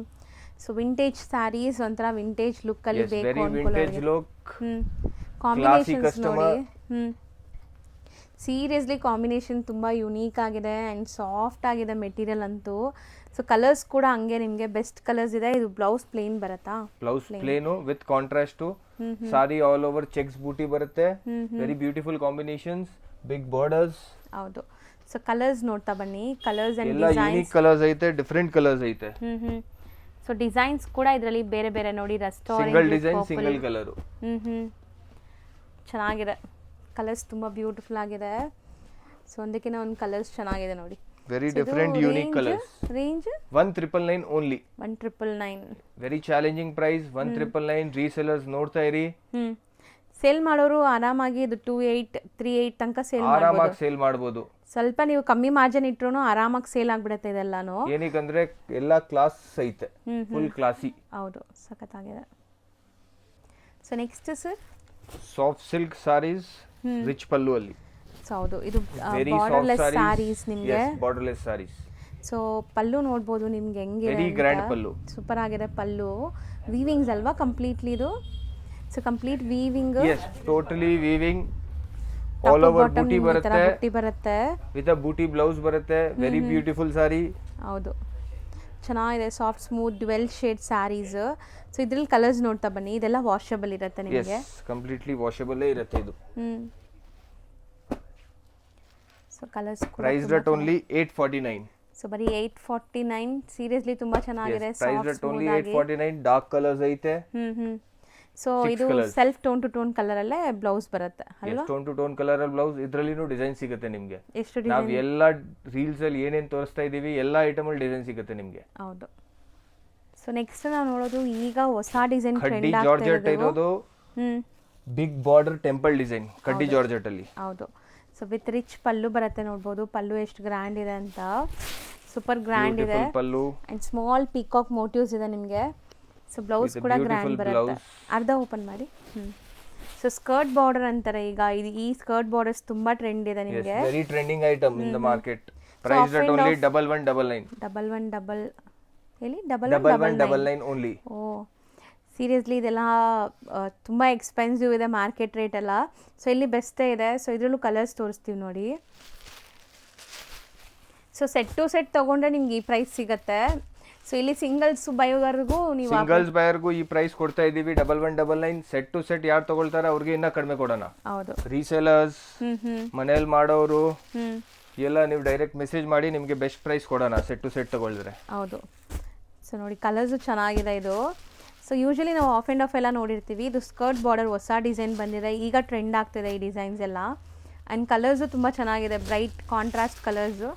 So vintage saris, ಒಂಥರ ವಿಂಟೇಜ್ ಲುಕ್ ಅಲ್ಲಿ ಬೇಕು ವೆರಿ ವಿಂಟೇಜ್ ಲುಕ್. ಕಾಂಬಿನೇಷನ್ಸ್ ನೋಡಿ. ಸೀರಿಯಸ್ಲಿ ಕಾಂಬಿನೇಷನ್ ತುಂಬ ಯುನೀಕ್ ಆಗಿದೆ ಆ್ಯಂಡ್ ಸಾಫ್ಟ್ ಆಗಿದೆ ಮೆಟೀರಿಯಲ್ ಅಂತೂ. ಸೊ ಕಲರ್ಸ್ ಕೂಡ ಹಂಗೆ ನಿಮಗೆ ಬೆಸ್ಟ್ ಕಲರ್ಸ್ ಇದೆ. ಇದು ಬ್ಲೌಸ್ ಪ್ಲೇನ್ ಬರುತ್ತಾ? Blouse plain with contrast. Sari all over checks booti ಬರುತ್ತೆ. Very beautiful combinations, big borders. ಹೌದು. ಸೊ ಕಲರ್ಸ್ ನೋಡ್ತಾ ಬನ್ನಿ. ಕಲರ್ಸ್ ಅಂಡ್ ಎಲ್ಲ ಯೂನಿಕ್ ಕಲರ್ಸ್ ಐತೆ, ಡಿಫರೆಂಟ್ ಕಲರ್ಸ್ ಐತೆ. ಸೊ ಡಿಸೈನ್ಸ್ ಕೂಡ ಇದರಲ್ಲಿ ಬೇರೆ ಬೇರೆ ನೋಡಿ. Single design, single colour. ಚೆನ್ನಾಗಿದೆ. ಕಲರ್ಸ್ ತುಂಬ ಬ್ಯೂಟಿಫುಲ್ ಆಗಿದೆ. ಸೊ ಒಂದಕ್ಕಿಂತ ಒಂದು ಕಲರ್ಸ್ ಚೆನ್ನಾಗಿದೆ ನೋಡಿ. Very different unique colours. Range 1999 only. 1999. Very challenging price. 1999. Resellers ನೋಡ್ತಾ ಇರಿ. ಸೇಲ್ ಮಾಡೋರು ಆರಾಮಾಗಿ ಇದು 28, 38 ತನಕ ಸೇಲ್ ಆರಾಮಾಗಿ ಸೇಲ್ ಮಾಡಬಹುದು. ಸ್ವಲ್ಪ ನೀವು ಕಮ್ಮಿ ಮಾರ್ಜಿನ್ ಇಟ್ರು ಆರಾಮಾಗಿ ಸೇಲ್ ಆಗ್ಬಿಡುತ್ತೆ ಇದೆಲ್ಲಾನು. ಏನಕ್ಕಂದ್ರೆ ಎಲ್ಲ ಕ್ಲಾಸ್ ಐತೆ, ಫುಲ್ ಕ್ಲಾಸಿ. ಹೌದು, ಸಖತ್ತಾಗಿದೆ. So next sir, soft silk saris, rich pallu ಅಲ್ಲಿ. ಸೊ ಹೌದು, ಇದು ವೆರಿ ಬಾರ್ಡರ್ಲೆಸ್ ಸಾಫ್ಟ್ ಸ್ಯಾರೀಸ್ ನಿಮಗೆ. ಬಾರ್ಡರ್ಲೆಸ್ ಸಾರೀಸ್. ಸೊ ಪಲ್ಲು ನೋಡ್ಬೋದು ನಿಮ್ಗೆ ಹೆಂಗಿದೆ. Very grand pallu. ಸೂಪರ್ ಆಗಿದೆ ಪಲ್ಲು. ವೀವಿಂಗ್ಸ್ ಅಲ್ವಾ ಕಂಪ್ಲೀಟ್ಲಿ ಇದು? So complete weaving. Yes, totally weaving. All over booti ಬರುತ್ತೆ ವಿತ್ ಅ ಬೂಟಿ ಬ್ಲೌಸ್ ಬರುತ್ತೆ. Very beautiful sari. ಹೌದು, ಚೆನ್ನಾಗಿದೆ. Soft smooth dual shade saris. So ಇದ್ರಲ್ಲಿ ಕಲರ್ಸ್ ನೋಡ್ತಾ ಬನ್ನಿ. ಇದೆಲ್ಲ ವಾಷಬಲ್ ಇರುತ್ತೆ ನಿಮಗೆ. ಕಂಪ್ಲೀಟ್ಲಿ ವಾಷಬಲ್ ಇರುತ್ತೆ ಇದು. So colours price rate only 849. So ಬರೀ 849. ಸೀರಿಯಸ್ಲಿ ತುಂಬಾ ಚೆನ್ನಾಗಿದೆ. Price rate only 849. Dark colours ಐತೆ. ಸೊ ಇದು self tone to tone colour ಅಲ್ಲೇ ಬ್ಲೌಸ್ ಬರುತ್ತೆ ಅಲ್ವಾ? ಟೋನ್ ಟು ಟೋನ್ ಕಲರ್ ಅಲ್ಲಿ ಬ್ಲೌಸ್. ಇದ್ರಲ್ಲಿನೂ ಡಿಸೈನ್ ಸಿಗುತ್ತೆ ನಿಮಗೆ. ಎಷ್ಟು ನಾವು ಎಲ್ಲ ರೀಲ್ಸ್ ಅಲ್ಲಿ ಏನೇನ್ ತೋರಿಸ್ತಾ ಇದೀವಿ ಎಲ್ಲ ಐಟಮ್ ಅಲ್ಲಿ ಡಿಸೈನ್ ಸಿಗುತ್ತೆ ನಿಮಗೆ. ಹೌದು. ಸೊ ನೆಕ್ಸ್ಟ್ ನಾವು ನೋಡೋದು ಈಗ ಹೊಸ ಡಿಸೈನ್ ಕಡ್ಡಿ ಜಾರ್ಜೆಟ್ ಇರೋದು. ಬಿಗ್ ಬಾರ್ಡರ್ ಟೆಂಪಲ್ ಡಿಸೈನ್ ಕಡ್ಡಿ ಜಾರ್ಜೆಟ್ ಅಲ್ಲಿ. ಹೌದು. ಸೊ ವಿತ್ ರಿಚ್ ಪಲ್ಲು ಬರುತ್ತೆ ನೋಡ್ಬೋದು. ಪಲ್ಲು ಎಷ್ಟು ಗ್ರ್ಯಾಂಡ್ ಇದೆ ಅಂತ. ಸೂಪರ್ ಗ್ರ್ಯಾಂಡ್ ಇದೆ. ಪಲ್ಲು ಅಂಡ್ ಸ್ಮಾಲ್ ಪೀಕಾಕ್ ಮೋಟಿವ್ಸ್ ಇದೆ ನಿಮಗೆ. ಸೊ ಬ್ಲೌಸ್ ಕೂಡ ಗ್ರ್ಯಾಂಡ್ ಬರುತ್ತೆ. ಅರ್ಧ ಓಪನ್ ಮಾಡಿ. ಸೊ ಸ್ಕರ್ಟ್ ಬಾರ್ಡರ್ ಅಂತಾರೆ ಈಗ. ಈ ಸ್ಕರ್ಟ್ ಬಾರ್ಡರ್ಸ್ ತುಂಬಾ ಟ್ರೆಂಡ್ ಇದೆ ನಿಮಗೆ. Very trending item in the market. Price rate only 1199. 1199 ಹೇಳಿ. 1199 ಓನ್ಲಿ. ಓ ಸೀರಿಯಸ್ಲಿ ಇದೆಲ್ಲ ತುಂಬ ಎಕ್ಸ್ಪೆನ್ಸಿವ್ ಇದೆ ಮಾರ್ಕೆಟ್ ರೇಟ್ ಎಲ್ಲ. ಸೊ ಇಲ್ಲಿ ಬೆಸ್ಟೇ ಇದೆ. ಸೊ ಇದರಲ್ಲೂ ಕಲರ್ಸ್ ತೋರಿಸ್ತೀವಿ ನೋಡಿ. ಸೊ ಸೆಟ್ ಟು ಸೆಟ್ ತೊಗೊಂಡ್ರೆ ನಿಮ್ಗೆ ಈ ಪ್ರೈಸ್ ಸಿಗುತ್ತೆ. ಸೊ ಇಲ್ಲಿ ಸಿಂಗಲ್ಸ್ ಬಯೋವರೆಗೂ ನೀವು ಸಿಂಗಲ್ಸ್ ಬಯರ್ಗೂ ಈ ಪ್ರೈಸ್ ಕೊಡ್ತಾ ಇದೀವಿ 1199. ಸೆಟ್ ಟು ಸೆಟ್ ಯಾರು ತಗೊಳ್ತಾರೆ ಅವ್ರಿಗೆ ಇನ್ನ ಕಡಿಮೆ ಕೊಡೋಣ. ಹೌದು. ರೀಸೇಲರ್ಸ್, ಮನೇಲಿ ಮಾಡೋರು ಎಲ್ಲ ನೀವು ಡೈರೆಕ್ಟ್ ಮೆಸೇಜ್ ಮಾಡಿ, ನಿಮಗೆ ಬೆಸ್ಟ್ ಪ್ರೈಸ್ ಕೊಡೋಣ ಸೆಟ್ ಟು ಸೆಟ್ ತಗೊಳಿದ್ರೆ. ಹೌದು. ಸೊ ನೋಡಿ ಕಲರ್ಸು ಚೆನ್ನಾಗಿದೆ ಇದು. ಸೊ ಯೂಶಲಿ ನಾವು ಆಫ್ ಆ್ಯಂಡ್ ಆಫ್ ಎಲ್ಲ ನೋಡಿರ್ತೀವಿ. ಇದು ಸ್ಕರ್ಟ್ ಬಾರ್ಡರ್ ಹೊಸ ಡಿಸೈನ್ ಬಂದಿದೆ. ಈಗ ಟ್ರೆಂಡ್ ಆಗ್ತಿದೆ ಈ ಡಿಸೈನ್ಸ್ ಎಲ್ಲ. ಆ್ಯಂಡ್ ಕಲರ್ಸು ತುಂಬ ಚೆನ್ನಾಗಿದೆ. ಬ್ರೈಟ್ ಕಾಂಟ್ರಾಸ್ಟ್ ಕಲರ್ಸು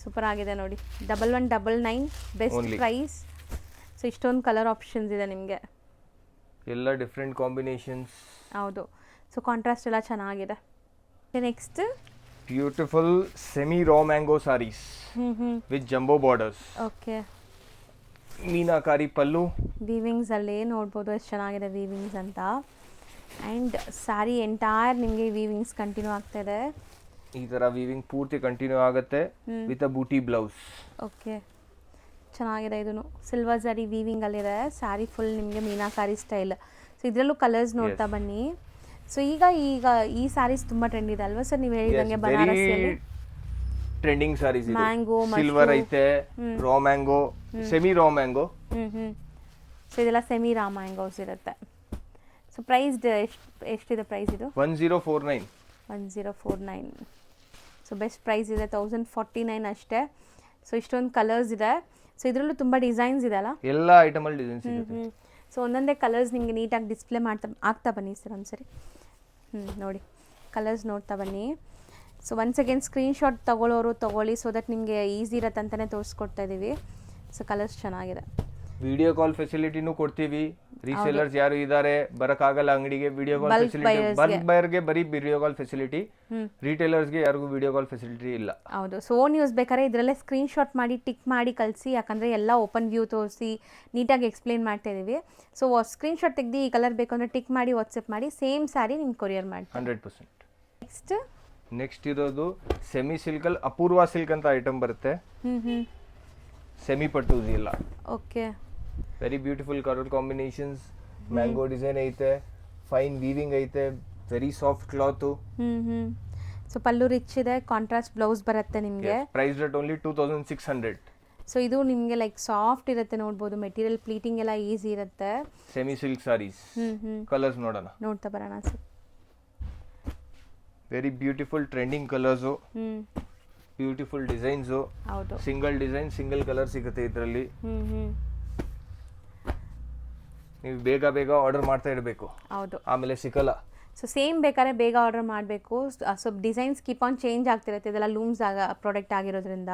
ಸೂಪರ್ ಆಗಿದೆ ನೋಡಿ. 1199 ಬೆಸ್ಟ್ ಪ್ರೈಸ್. ಸೊ ಇಷ್ಟೊಂದು ಕಲರ್ ಆಪ್ಷನ್ಸ್ ಇದೆ ನಿಮಗೆ. ಎಲ್ಲ ಡಿಫ್ರೆಂಟ್ ಕಾಂಬಿನೇಷನ್ಸ್. ಹೌದು. ಸೊ ಕಾಂಟ್ರಾಸ್ಟ್ ಎಲ್ಲ ಚೆನ್ನಾಗಿದೆ. Next beautiful semi raw mango saris with jumbo borders. Okay. Meenakari pallu. Weavings ಅಲ್ಲಿ ನೋಡ್ಬೋದು ಎಷ್ಟು ಚೆನ್ನಾಗಿದೆ ವೀವಿಂಗ್ಸ್ ಅಂತ. ಆ್ಯಂಡ್ ಸ್ಯಾರಿ ಎಂಟೈರ್ ನಿಮಗೆ ವೀವಿಂಗ್ಸ್ ಕಂಟಿನ್ಯೂ ಆಗ್ತಾಯಿದೆ. ಈ ಥರ ವೀವಿಂಗ್ ಪೂರ್ತಿ ಕಂಟಿನ್ಯೂ ಆಗುತ್ತೆ with a booti blouse. Okay, ಚೆನ್ನಾಗಿದೆ. ಇದೂ ಸಿಲ್ವರ್ ಝರಿ ವೀವಿಂಗ್ ಅಲ್ಲಿದೆ. ಸ್ಯಾರಿ ಫುಲ್ ನಿಮಗೆ ಮೀನಾಕಾರಿ ಸ್ಟೈಲ್. ಸೊ ಇದರಲ್ಲೂ ಕಲರ್ಸ್ ನೋಡ್ತಾ ಬನ್ನಿ. ಸೊ ಈಗ ಈ ಸ್ಯಾರೀಸ್ ತುಂಬ ಟ್ರೆಂಡ್ ಇದೆ ಅಲ್ವಾ ಸರ್? ನೀವು ಹೇಳಿದಂಗೆ ಬನಾರಸಿಯಲ್ಲಿ ಟ್ರೆಂಡಿಂಗ್ ಸಾರೀಸ್ ಇದೆ. ಮ್ಯಾಂಗೋ, ಸಿಲ್ವರ್ ಐತೆ, ರಾ mango, semi raw mango. So ಇದೆಲ್ಲ ಸೆಮಿ ರಾ ಮ್ಯಾಂಗೋಸ್ ಇರುತ್ತೆ. ಸೊ ಪ್ರೈಸ್ ಎಷ್ಟಿದೆ ಪ್ರೈಸ್ ಇದು? 1049. 1049. ಸೊ ಬೆಸ್ಟ್ ಪ್ರೈಸ್ ಇದೆ 1049 ಅಷ್ಟೇ. ಸೊ ಇಷ್ಟೊಂದು ಕಲರ್ಸ್ ಇದೆ. ಸೊ ಇದರಲ್ಲೂ ತುಂಬ ಡಿಸೈನ್ಸ್ ಇದೆ ಅಲ್ಲ? ಎಲ್ಲ ಐಟಮಲ್ಲಿ ಡಿಸೈನ್ಸ್ ಸಿಗುತ್ತೆ. ಸೊ ಒಂದೊಂದೇ ಕಲರ್ಸ್ ನಿಮಗೆ ನೀಟಾಗಿ ಡಿಸ್ಪ್ಲೇ ಆಗ್ತಾ ಬನ್ನಿ ಸರ್ ಒಂದ್ಸರಿ. ನೋಡಿ ಕಲರ್ಸ್ ನೋಡ್ತಾ ಬನ್ನಿ. ಸೊ ಒನ್ಸ್ ಅಗೇನ್ ಸ್ಕ್ರೀನ್ಶಾಟ್ ತೊಗೊಳ್ಳೋರು ತೊಗೊಳ್ಳಿ, ಸೊ ದಟ್ ನಿಮಗೆ ಈಸಿ ಇರತ್ತೆ ಅಂತಲೇ ತೋರಿಸ್ಕೊಡ್ತಾ ಇದ್ದೀವಿ. ಸೊ ಕಲರ್ಸ್ ಚೆನ್ನಾಗಿದೆ. ವಿಡಿಯೋ ಕಾಲ್ ಫೆಸಿಲಿಟಿನೂ ಕೊಡ್ತೀವಿ. ರೀಸೇಲರ್ಸ್ ಯಾರು ಇದ್ದಾರೆ ಬರಕ್ಕಾಗಲ್ಲ ಅಂಗಡಿಗೆ, ವಿಡಿಯೋ ಕಾಲ್ ಫೆಸಿಲಿಟಿ ಬಲ್ಕ್ ಬೈಯರ್ಗೆ ಬರೀ ವಿಡಿಯೋ ಕಾಲ್ ಫೆಸಿಲಿಟಿ, ರಿಟೇಲರ್ಸ್ಗೆ ಯಾರಿಗೂ ವಿಡಿಯೋ ಕಾಲ್ ಫೆಸಿಲಿಟಿ ಇಲ್ಲ. ಹೌದು. ಸೊ ಓನ್ ಯೂಸ್ ಬೇಕಾದ್ರೆ ಇದರಲ್ಲೇ ಸ್ಕ್ರೀನ್ಶಾಟ್ ಮಾಡಿ ಟಿಕ್ ಮಾಡಿ ಕಳಿಸಿ, ಯಾಕಂದರೆ ಎಲ್ಲ ಓಪನ್ ವ್ಯೂ ತೋರಿಸಿ ನೀಟಾಗಿ ಎಕ್ಸ್ಪ್ಲೇನ್ ಮಾಡ್ತಾ ಇದ್ದೀವಿ. ಸೊ ಸ್ಕ್ರೀನ್ಶಾಟ್ ತೆಗೆದು ಈ ಕಲರ್ ಬೇಕು ಅಂದರೆ ಟಿಕ್ ಮಾಡಿ ವಾಟ್ಸಪ್ ಮಾಡಿ ಸೇಮ್ ಸ್ಯಾರಿ ನಿಮ್ಗೆ ಕೊರಿಯರ್ ಮಾಡಿ 100%. ನೆಕ್ಸ್ಟ್ ಇರೋದು ಸೆಮಿ ಸಿಲ್ಕಲ್ಲಿ ಅಪೂರ್ವ ಸಿಲ್ಕ್ ಅಂತ ಐಟಮ್ ಬರುತ್ತೆ. ಸೆಮಿ ಪಟ್ಟೂಸ್ ಇಲ್ಲ. Okay. Very beautiful colour combinations, mango design ಐತೆ, ಫೈನ್ ವೀವಿಂಗ್ ಐತೆ, ವೆರಿ ಸಾಫ್ಟ್ ಕ್ಲಾತ್. ಸೊ ಪಲ್ಲು ರಿಚ್ ಇದೆ, ಕಾಂಟ್ರಾಸ್ಟ್ ಬ್ಲೌಸ್ ಬರುತ್ತೆ ನಿಮಗೆ. Price rate only 2600. ಸೊ ಇದು ನಿಮಗೆ ಲೈಕ್ ಸಾಫ್ಟ್ ಇರುತ್ತೆ, ನೋಡ್ಬೋದು. ಮೆಟೀರಿಯಲ್ ಪ್ಲೀಟಿಂಗ್ ಎಲ್ಲ ಈಸಿ ಇರುತ್ತೆ. Semi silk saris. ಕಲರ್ಸ್ ನೋಡ್ತಾ ಬರೋಣ sir. Very beautiful trending colours, beautiful designs. ಹೌದು. ಸಿಂಗಲ್ ಡಿಸೈನ್ ಸಿಂಗಲ್ ಕಲರ್ ಸಿಗುತ್ತೆ ಇದರಲ್ಲಿ. ನೀವು ಬೇಗ ಬೇಗ ಆರ್ಡರ್ ಮಾಡ್ತಾ ಇರಬೇಕು. ಹೌದು. ಆಮೇಲೆ ಸಿಕ್ಕಲ್ಲ. ಸೊ ಸೇಮ್ ಬೇಕಾದ್ರೆ ಬೇಗ ಆರ್ಡರ್ ಮಾಡಬೇಕು. So designs keep on change ಆಗ್ತಿರುತ್ತೆ, ಇದೆಲ್ಲ ಲೂಮ್ಸ್ ಪ್ರಾಡಕ್ಟ್ ಆಗಿರೋದ್ರಿಂದ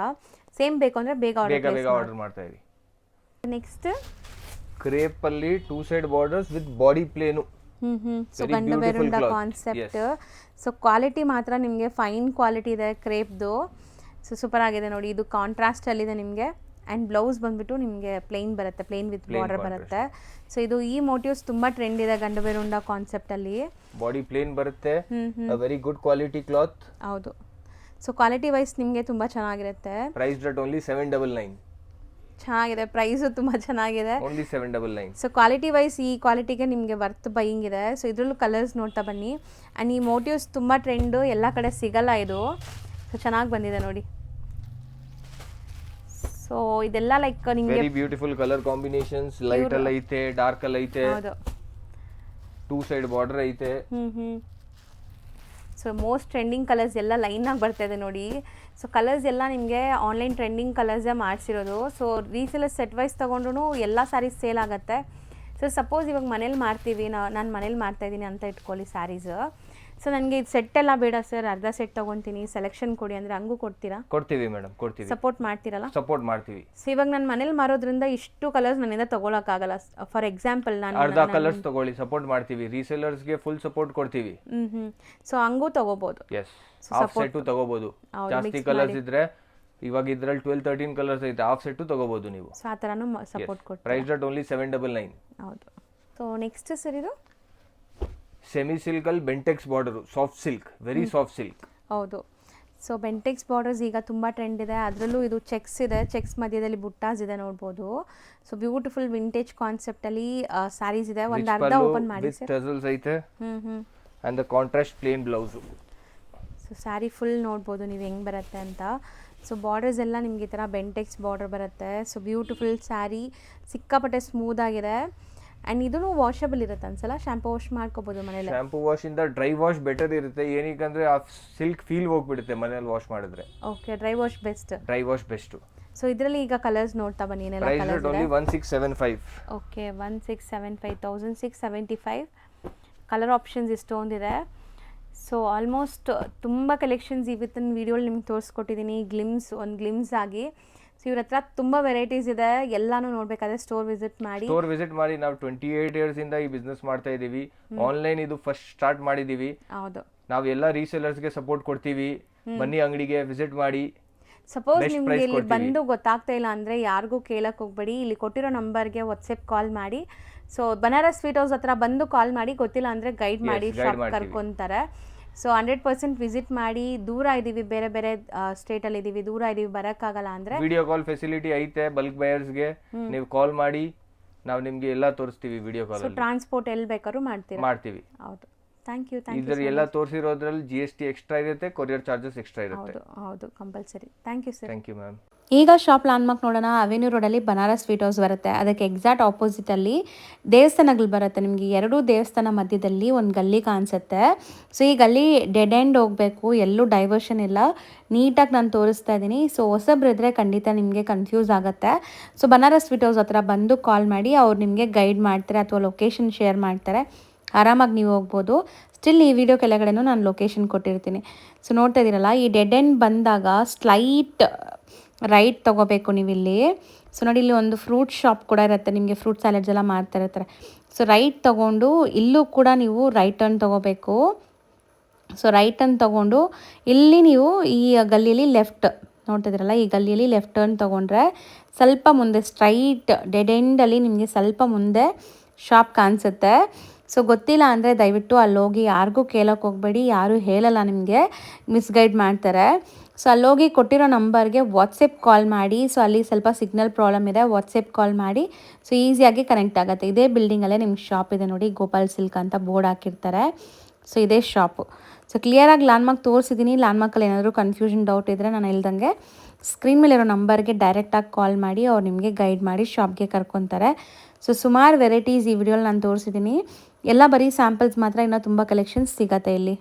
ಸೇಮ್ ಬೇಕು ಅಂದರೆ ಬೇಗ ಆರ್ಡರ್ ಮಾಡ್ತಾ ಇರಿ. ನೆಕ್ಸ್ಟ್ ಕ್ರೇಪ್ ಅಲ್ಲಿ 2 side borders with body plain. So ಗಂಡು ಬೇರುಂಡ ಕಾನ್ಸೆಪ್ಟ್. ಸೊ ಕ್ವಾಲಿಟಿ ಮಾತ್ರ ನಿಮಗೆ ಫೈನ್ ಕ್ವಾಲಿಟಿ ಇದೆ ಕ್ರೇಪ್ದು. ಸೊ ಸೂಪರ್ ಆಗಿದೆ ನೋಡಿ. ಇದು ಕಾಂಟ್ರಾಸ್ಟ್ ಅಲ್ಲಿದೆ ನಿಮಗೆ. ಆ್ಯಂಡ್ ಬ್ಲೌಸ್ ಬಂದ್ಬಿಟ್ಟು ನಿಮಗೆ ಪ್ಲೇನ್ ಬರುತ್ತೆ, ಪ್ಲೇನ್ ವಿತ್ ಬಾರ್ಡರ್ ಬರುತ್ತೆ. ಸೊ ಇದು ಈ ಮೋಟಿವ್ಸ್ ತುಂಬ ಟ್ರೆಂಡ್ ಇದೆ ಗಂಡು ಬೇರುಂಡ ಕಾನ್ಸೆಪ್ಟ್ ಅಲ್ಲಿ. ಬಾಡಿ ಪ್ಲೇನ್ ಬರುತ್ತೆ, ವೆರಿ ಗುಡ್ ಕ್ವಾಲಿಟಿ ಕ್ಲಾತ್. ಹೌದು. ಸೊ ಕ್ವಾಲಿಟಿ ವೈಸ್ ನಿಮಗೆ ತುಂಬ ಚೆನ್ನಾಗಿರುತ್ತೆ. Price rate only 799. ಚೆನ್ನಾಗಿದೆ, ಪ್ರೈಸು ತುಂಬ ಚೆನ್ನಾಗಿದೆ. ಓನ್ಲಿ 799. ಸೊ ಕ್ವಾಲಿಟಿ ವೈಸ್ ಈ ಕ್ವಾಲಿಟಿಗೆ ನಿಮಗೆ ವರ್ತ್ ಬೈಯಿಂಗ್ ಇದೆ. ಸೊ ಇದರಲ್ಲೂ ಕಲರ್ಸ್ ನೋಡ್ತಾ ಬನ್ನಿ. ಆ್ಯಂಡ್ ಈ ಮೋಟಿವ್ಸ್ ತುಂಬ ಟ್ರೆಂಡು, ಎಲ್ಲ ಕಡೆ ಸಿಗಲ್ಲ ಇದು. ಸೊ ಚೆನ್ನಾಗಿ ಬಂದಿದೆ ನೋಡಿ. ಸೊ ಇದೆಲ್ಲ ಲೈಕ್ ನಿಮಗೆ very beautiful colour combinations. Light ಅಲ್ಲಿ ಐತೆ, ಡಾರ್ಕ್ ಅಲ್ಲಿ ಐತೆ. ಹೌದು. 2 ಸೈಡ್ ಬಾರ್ಡರ್ ಐತೆ. ಸೊ ಮೋಸ್ಟ್ ಟ್ರೆಂಡಿಂಗ್ ಕಲರ್ಸ್ ಎಲ್ಲ ಲೈನಾಗಿ ಬರ್ತಾ ಇದೆ ನೋಡಿ. ಸೊ ಕಲರ್ಸ್ ಎಲ್ಲ ನಿಮಗೆ ಆನ್ಲೈನ್ ಟ್ರೆಂಡಿಂಗ್ ಕಲರ್ಸೇ ಮಾಡಿಸಿರೋದು. ಸೊ ರೀಸೆಲ್ಲರ್ ಸೆಟ್ ವೈಸ್ ತೊಗೊಂಡ್ರು ಎಲ್ಲ ಸ್ಯಾರೀಸ್ ಸೇಲ್ ಆಗುತ್ತೆ. ಸೊ ಸಪೋಸ್ ಇವಾಗ ಮನೇಲಿ ಮಾಡ್ತೀವಿ, ನಾನು ಮನೇಲಿ ಮಾಡ್ತಾಯಿದ್ದೀನಿ ಅಂತ ಇಟ್ಕೊಳ್ಳಿ ಸ್ಯಾರೀಸ್. ಸೊ ನನಗೆ ಇದು ಸೆಟ್ ಎಲ್ಲ ಬೇಡ ಸರ್, ಅರ್ಧ ಸೆಟ್ ತೊಗೊತೀನಿ, ಸೆಲೆಕ್ಷನ್ ಕೊಡಿ ಅಂದರೆ ಹಂಗೂ ಕೊಡ್ತೀರಾ? ಕೊಡ್ತೀವಿ ಮೇಡಮ್, ಕೊಡ್ತೀವಿ. ಸಪೋರ್ಟ್ ಮಾಡ್ತೀರಲ್ಲ? ಸಪೋರ್ಟ್ ಮಾಡ್ತೀವಿ. ಸೊ ಇವಾಗ ನಾನು ಮನೇಲಿ ಮಾರೋದ್ರಿಂದ ಇಷ್ಟು ಕಲರ್ಸ್ ನನ್ನಿಂದ ತೊಗೊಳಕ್ಕಾಗಲ್ಲ. ಫಾರ್ ಎಕ್ಸಾಂಪಲ್ ನಾನು ಅರ್ಧ ಕಲರ್ಸ್ ತೊಗೊಳ್ಳಿ, ಸಪೋರ್ಟ್ ಮಾಡ್ತೀವಿ. ರೀಸೇಲರ್ಸ್ಗೆ ಫುಲ್ ಸಪೋರ್ಟ್ ಕೊಡ್ತೀವಿ. ಸೊ ಹಂಗೂ ತೊಗೋಬೋದು. ಎಸ್, ಹಾಫ್ ಸೆಟ್ಟು ತೊಗೋಬೋದು. ಜಾಸ್ತಿ ಕಲರ್ಸ್ ಇದ್ರೆ ಇವಾಗ ಇದ್ರಲ್ಲಿ 12-13 ಕಲರ್ಸ್ ಐತೆ, ಹಾಫ್ ಸೆಟ್ಟು ತೊಗೋಬೋದು ನೀವು. ಸೊ ಆ ಥರನೂ ಸಪೋರ್ಟ್ ಕೊಡ್ತೀವಿ. Price rate only 799. ಹೌದು. ಸೊ ನೆಕ್ಸ್ಟ್ ಸರ್ ಇದು ಸೆಮಿ ಸಿಲ್ಕ್ ಅಲ್ಲಿ Bentex border, soft silk, very soft silk. ಹೌದು. ಸೊ ಬೆಂಟೆಕ್ಸ್ ಬಾರ್ಡರ್ಸ್ ಈಗ ತುಂಬ ಟ್ರೆಂಡ್ ಇದೆ. ಅದರಲ್ಲೂ ಇದು ಚೆಕ್ಸ್ ಇದೆ, ಚೆಕ್ಸ್ ಮಧ್ಯದಲ್ಲಿ ಬುಟ್ಟಾಸ್ ಇದೆ ನೋಡ್ಬೋದು. ಸೊ ಬ್ಯೂಟಿಫುಲ್ ವಿಂಟೇಜ್ ಕಾನ್ಸೆಪ್ಟಲ್ಲಿ ಸ್ಯಾರೀಸ್ ಇದೆ. ಒಂದು ಅರ್ಧ ಓಪನ್ ಮಾಡಿ ಸರ್. ಟಸಲ್ಸ್ ಐತೆ and the contrast plain blouse. So saree full ನೋಡ್ಬೋದು ನೀವು ಹೆಂಗೆ ಬರುತ್ತೆ ಅಂತ. ಸೊ ಬಾರ್ಡರ್ಸ್ ಎಲ್ಲ ನಿಮ್ಗೆ ಈ ಥರ ಬೆಂಟೆಕ್ಸ್ ಬಾರ್ಡರ್ ಬರುತ್ತೆ. ಸೊ ಬ್ಯೂಟಿಫುಲ್ ಸ್ಯಾರಿ, ಸಿಕ್ಕಾಪಟ್ಟೆ ಸ್ಮೂತ್ ಆಗಿದೆ. ಆ್ಯಂಡ್ ಇದೂ ವಾಷಬಲ್ ಇರುತ್ತೆ ಅನ್ಸಲ್ಲ, ಶಾಂಪೂ ವಾಶ್ ಮಾಡ್ಕೋಬೋದು ಮನೇಲಿ. ಶಾಂಪೂ ವಾಶ್ ಇಂದ ಡ್ರೈ ವಾಶ್ ಬೆಟರ್ ಇರುತ್ತೆ. ಏನಕ್ಕಂದ್ರೆ ಆ ಸಿಲ್ಕ್ ಫೀಲ್ ಹೋಗ್ಬಿಡುತ್ತೆ ಮನೇಲಿ ವಾಶ್ ಮಾಡಿದ್ರೆ. Okay, dry wash best. Dry wash best. So ಇದರಲ್ಲಿ ಈಗ ಕಲರ್ಸ್ ನೋಡ್ತಾ ಬನ್ನಿ. ಏನೆಲ್ಲ ಕಲರ್ಸ್ ಇದೆ? 1675. ಓಕೆ, 1675, 1675 ಕಲರ್ ಆಪ್ಷನ್ಸ್ ಇಷ್ಟೊಂದಿದೆ. ಸೊ ಆಲ್ಮೋಸ್ಟ್ ತುಂಬ ಕಲೆಕ್ಷನ್ಸ್ ಇವತ್ತಿನ ವೀಡಿಯೋಲಿ ನಿಮ್ಗೆ ತೋರಿಸ್ಕೊಟ್ಟಿದ್ದೀನಿ, ಗ್ಲಿಮ್ಸ್ ಆಗಿ. ಸೊ ಇವ್ರ ಹತ್ರ ತುಂಬ ವೆರೈಟೀಸ್ ಇದೆ. ಎಲ್ಲಾನು ನೋಡ್ಬೇಕಾದ್ರೆ ಸ್ಟೋರ್ ವಿಸಿಟ್ ಮಾಡಿ. ನಾವು 28 ಇಯರ್ಸ್ ಇಂದ ಈ ಬಿಸ್ನೆಸ್ ಮಾಡ್ತಾ ಇದೀವಿ. ಆನ್ಲೈನ್ ಇದು ಫಸ್ಟ್ ಸ್ಟಾರ್ಟ್ ಮಾಡಿದೀವಿ. ಹೌದು. ನಾವು ಎಲ್ಲ ರೀಸೇಲರ್ಸ್ಗೆ ಸಪೋರ್ಟ್ ಕೊಡ್ತೀವಿ. ಬನ್ನಿ ಅಂಗಡಿಗೆ ವಿಸಿಟ್ ಮಾಡಿ. ಸಪೋಸ್ ನಿಮ್ಗೆ ಇಲ್ಲಿ ಬಂದು ಗೊತ್ತಾಗ್ತಾ ಇಲ್ಲ ಅಂದರೆ ಯಾರಿಗೂ ಕೇಳಕ್ಕೆ ಹೋಗ್ಬೇಡಿ. ಇಲ್ಲಿ ಕೊಟ್ಟಿರೋ ನಂಬರ್ಗೆ ವಾಟ್ಸಪ್ ಕಾಲ್ ಮಾಡಿ. ಸೊ ಬನಾರಸ್ ಸ್ವೀಟ್ ಹೌಸ್ ಹತ್ರ ಬಂದು ಕಾಲ್ ಮಾಡಿ, ಗೊತ್ತಿಲ್ಲ ಅಂದರೆ ಗೈಡ್ ಮಾಡಿ, ಶಾಪ್ ಕರ್ಕೊಂತಾರೆ. ಸೊ 100% ವಿಸಿಟ್ ಮಾಡಿ. ದೂರ ಇದ್ದೀವಿ, ಬೇರೆ ಬೇರೆ ಸ್ಟೇಟಲ್ಲಿ ಇದ್ದೀವಿ, ದೂರ ಇದ್ದೀವಿ, ಬರೋಕ್ಕಾಗಲ್ಲ ಅಂದರೆ ವಿಡಿಯೋ ಕಾಲ್ ಫೆಸಿಲಿಟಿ ಐತೆ. ಬಲ್ಕ್ ಬಯರ್ಸ್ಗೆ ನೀವು ಕಾಲ್ ಮಾಡಿ, ನಾವು ನಿಮಗೆ ಎಲ್ಲ ತೋರಿಸ್ತೀವಿ ವಿಡಿಯೋ ಕಾಲ್. ಸೊ ಟ್ರಾನ್ಸ್ಪೋರ್ಟ್ ಎಲ್ಲಿ ಬೇಕಾದ್ರೂ ಮಾಡ್ತೀವಿ. ಹೌದು. Thank you. ಇದರ ಎಲ್ಲ ತೋರಿಸಿರೋದ್ರಲ್ಲಿ GST ಎಕ್ಸ್ಟ್ರಾ ಇರುತ್ತೆ, ಕೊರಿಯರ್ ಚಾರ್ಜಸ್ ಎಕ್ಸ್ಟ್ರಾ ಇರುತ್ತೆ. ಹೌದು, compulsory. Thank you sir. Thank you ma'am. ಈಗ ಶಾಪ್ ಲ್ಯಾಂಡ್ಮಾರ್ಕ್ ನೋಡೋಣ. ಅವೆನ್ಯೂ ರೋಡಲ್ಲಿ ಬನಾರಸ್ ಸ್ವೀಟ್ ಹೌಸ್ ಬರುತ್ತೆ. ಅದಕ್ಕೆ ಎಕ್ಸಾಕ್ಟ್ ಆಪೋಸಿಟಲ್ಲಿ ದೇವಸ್ಥಾನಗಳು ಬರುತ್ತೆ. ನಿಮಗೆ 2 ದೇವಸ್ಥಾನ ಮಧ್ಯದಲ್ಲಿ ಒಂದು ಗಲ್ಲಿ ಕಾಣಿಸುತ್ತೆ. ಸೊ ಈ ಗಲ್ಲಿ ಡೆಡ್ ಎಂಡ್ ಹೋಗಬೇಕು, ಎಲ್ಲೂ ಡೈವರ್ಷನ್ ಇಲ್ಲ. ನೀಟಾಗಿ ನಾನು ತೋರಿಸ್ತಾ ಇದ್ದೀನಿ. ಸೊ ಹೊಸಬ್ರಿದ್ರೆ ಖಂಡಿತ ನಿಮಗೆ ಕನ್ಫ್ಯೂಸ್ ಆಗುತ್ತೆ. ಸೊ ಬನಾರಸ್ ಸ್ವೀಟ್ ಹೌಸ್ ಹತ್ರ ಬಂದು ಕಾಲ್ ಮಾಡಿ, ಅವ್ರು ನಿಮಗೆ ಗೈಡ್ ಮಾಡ್ತಾರೆ ಅಥವಾ ಲೊಕೇಶನ್ ಶೇರ್ ಮಾಡ್ತಾರೆ. ಆರಾಮಾಗಿ ನೀವು ಹೋಗ್ಬೋದು. ಸ್ಟಿಲ್ ಈ ವಿಡಿಯೋ ಕೆಳಗಡೆನೂ ನಾನು ಲೊಕೇಶನ್ ಕೊಟ್ಟಿರ್ತೀನಿ. ಸೊ ನೋಡ್ತಾ ಇದ್ದೀರಲ್ಲ, ಈ ಡೆಡ್ ಎಂಡ್ ಬಂದಾಗ ಸ್ಲೈಟ್ ರೈಟ್ ತೊಗೋಬೇಕು ನೀವಿಲ್ಲಿ. ಸೊ ನೋಡಿ, ಇಲ್ಲಿ ಒಂದು ಫ್ರೂಟ್ ಶಾಪ್ ಕೂಡ ಇರುತ್ತೆ, ನಿಮಗೆ ಫ್ರೂಟ್ ಸ್ಯಾಲೆಡ್ಸ್ ಎಲ್ಲ ಮಾಡ್ತಾ ಇರ್ತಾರೆ. ಸೊ ರೈಟ್ ತೊಗೊಂಡು ಇಲ್ಲೂ ಕೂಡ ನೀವು ರೈಟ್ ಟರ್ನ್ ತೊಗೋಬೇಕು. ಸೊ ರೈಟ್ ಟರ್ನ್ ತೊಗೊಂಡು ಇಲ್ಲಿ ನೀವು ಈ ಗಲ್ಲಿಯಲ್ಲಿ ಲೆಫ್ಟ್ ನೋಡ್ತಿದ್ದೀರಲ್ಲ, ಈ ಗಲ್ಲಿಯಲ್ಲಿ ಲೆಫ್ಟ್ ಟರ್ನ್ ತೊಗೊಂಡ್ರೆ ಸ್ವಲ್ಪ ಮುಂದೆ ಸ್ಟ್ರೈಟ್ ಡೆಡ್ ಎಂಡಲ್ಲಿ ನಿಮಗೆ ಸ್ವಲ್ಪ ಮುಂದೆ ಶಾಪ್ ಕಾಣಿಸುತ್ತೆ. ಸೊ ಗೊತ್ತಿಲ್ಲ ಅಂದರೆ ದಯವಿಟ್ಟು ಅಲ್ಲಿ ಹೋಗಿ ಯಾರಿಗೂ ಕೇಳೋಕ್ಕೆ ಹೋಗಬೇಡಿ, ಯಾರೂ ಹೇಳಲ್ಲ, ನಿಮಗೆ ಮಿಸ್ಗೈಡ್ ಮಾಡ್ತಾರೆ. ಸೊ ಅಲ್ಲೋಗಿ ಕೊಟ್ಟಿರೋ ನಂಬರ್ಗೆ ವಾಟ್ಸಪ್ ಕಾಲ್ ಮಾಡಿ. ಸೊ ಅಲ್ಲಿ ಸ್ವಲ್ಪ ಸಿಗ್ನಲ್ ಪ್ರಾಬ್ಲಮ್ ಇದೆ, ವಾಟ್ಸಪ್ ಕಾಲ್ ಮಾಡಿ. ಸೊ ಈಸಿಯಾಗಿ ಕನೆಕ್ಟ್ ಆಗುತ್ತೆ. ಇದೇ ಬಿಲ್ಡಿಂಗಲ್ಲೇ ನಿಮ್ಗೆ ಶಾಪ್ ಇದೆ ನೋಡಿ, ಗೋಪಾಲ್ ಸಿಲ್ಕ್ ಅಂತ ಬೋರ್ಡ್ ಹಾಕಿರ್ತಾರೆ. ಸೊ ಇದೇ ಶಾಪು. ಸೊ ಕ್ಲಿಯರಾಗಿ ಲ್ಯಾಂಡ್ಮಾರ್ಕ್ ತೋರಿಸಿದ್ದೀನಿ. ಲ್ಯಾಂಡ್ಮಾರ್ಕಲ್ಲಿ ಏನಾದರೂ ಕನ್ಫ್ಯೂಷನ್ ಡೌಟ್ ಇದ್ದರೆ ನಾನು ಹೇಳ್ದಂಗೆ ಸ್ಕ್ರೀನ್ ಮೇಲಿರೋ ನಂಬರ್ಗೆ ಡೈರೆಕ್ಟಾಗಿ ಕಾಲ್ ಮಾಡಿ, ಅವ್ರು ನಿಮಗೆ ಗೈಡ್ ಮಾಡಿ ಶಾಪ್ಗೆ ಕರ್ಕೊತಾರೆ. ಸೊ ಸುಮಾರು ವೆರೈಟೀಸ್ ಈ ವಿಡಿಯೋಲಿ ನಾನು ತೋರಿಸಿದ್ದೀನಿ. ಎಲ್ಲ ಬರೀ ಸ್ಯಾಂಪಲ್ಸ್ ಮಾತ್ರ, ಇನ್ನೂ ತುಂಬ ಕಲೆಕ್ಷನ್ಸ್ ಸಿಗುತ್ತೆ ಇಲ್ಲಿ.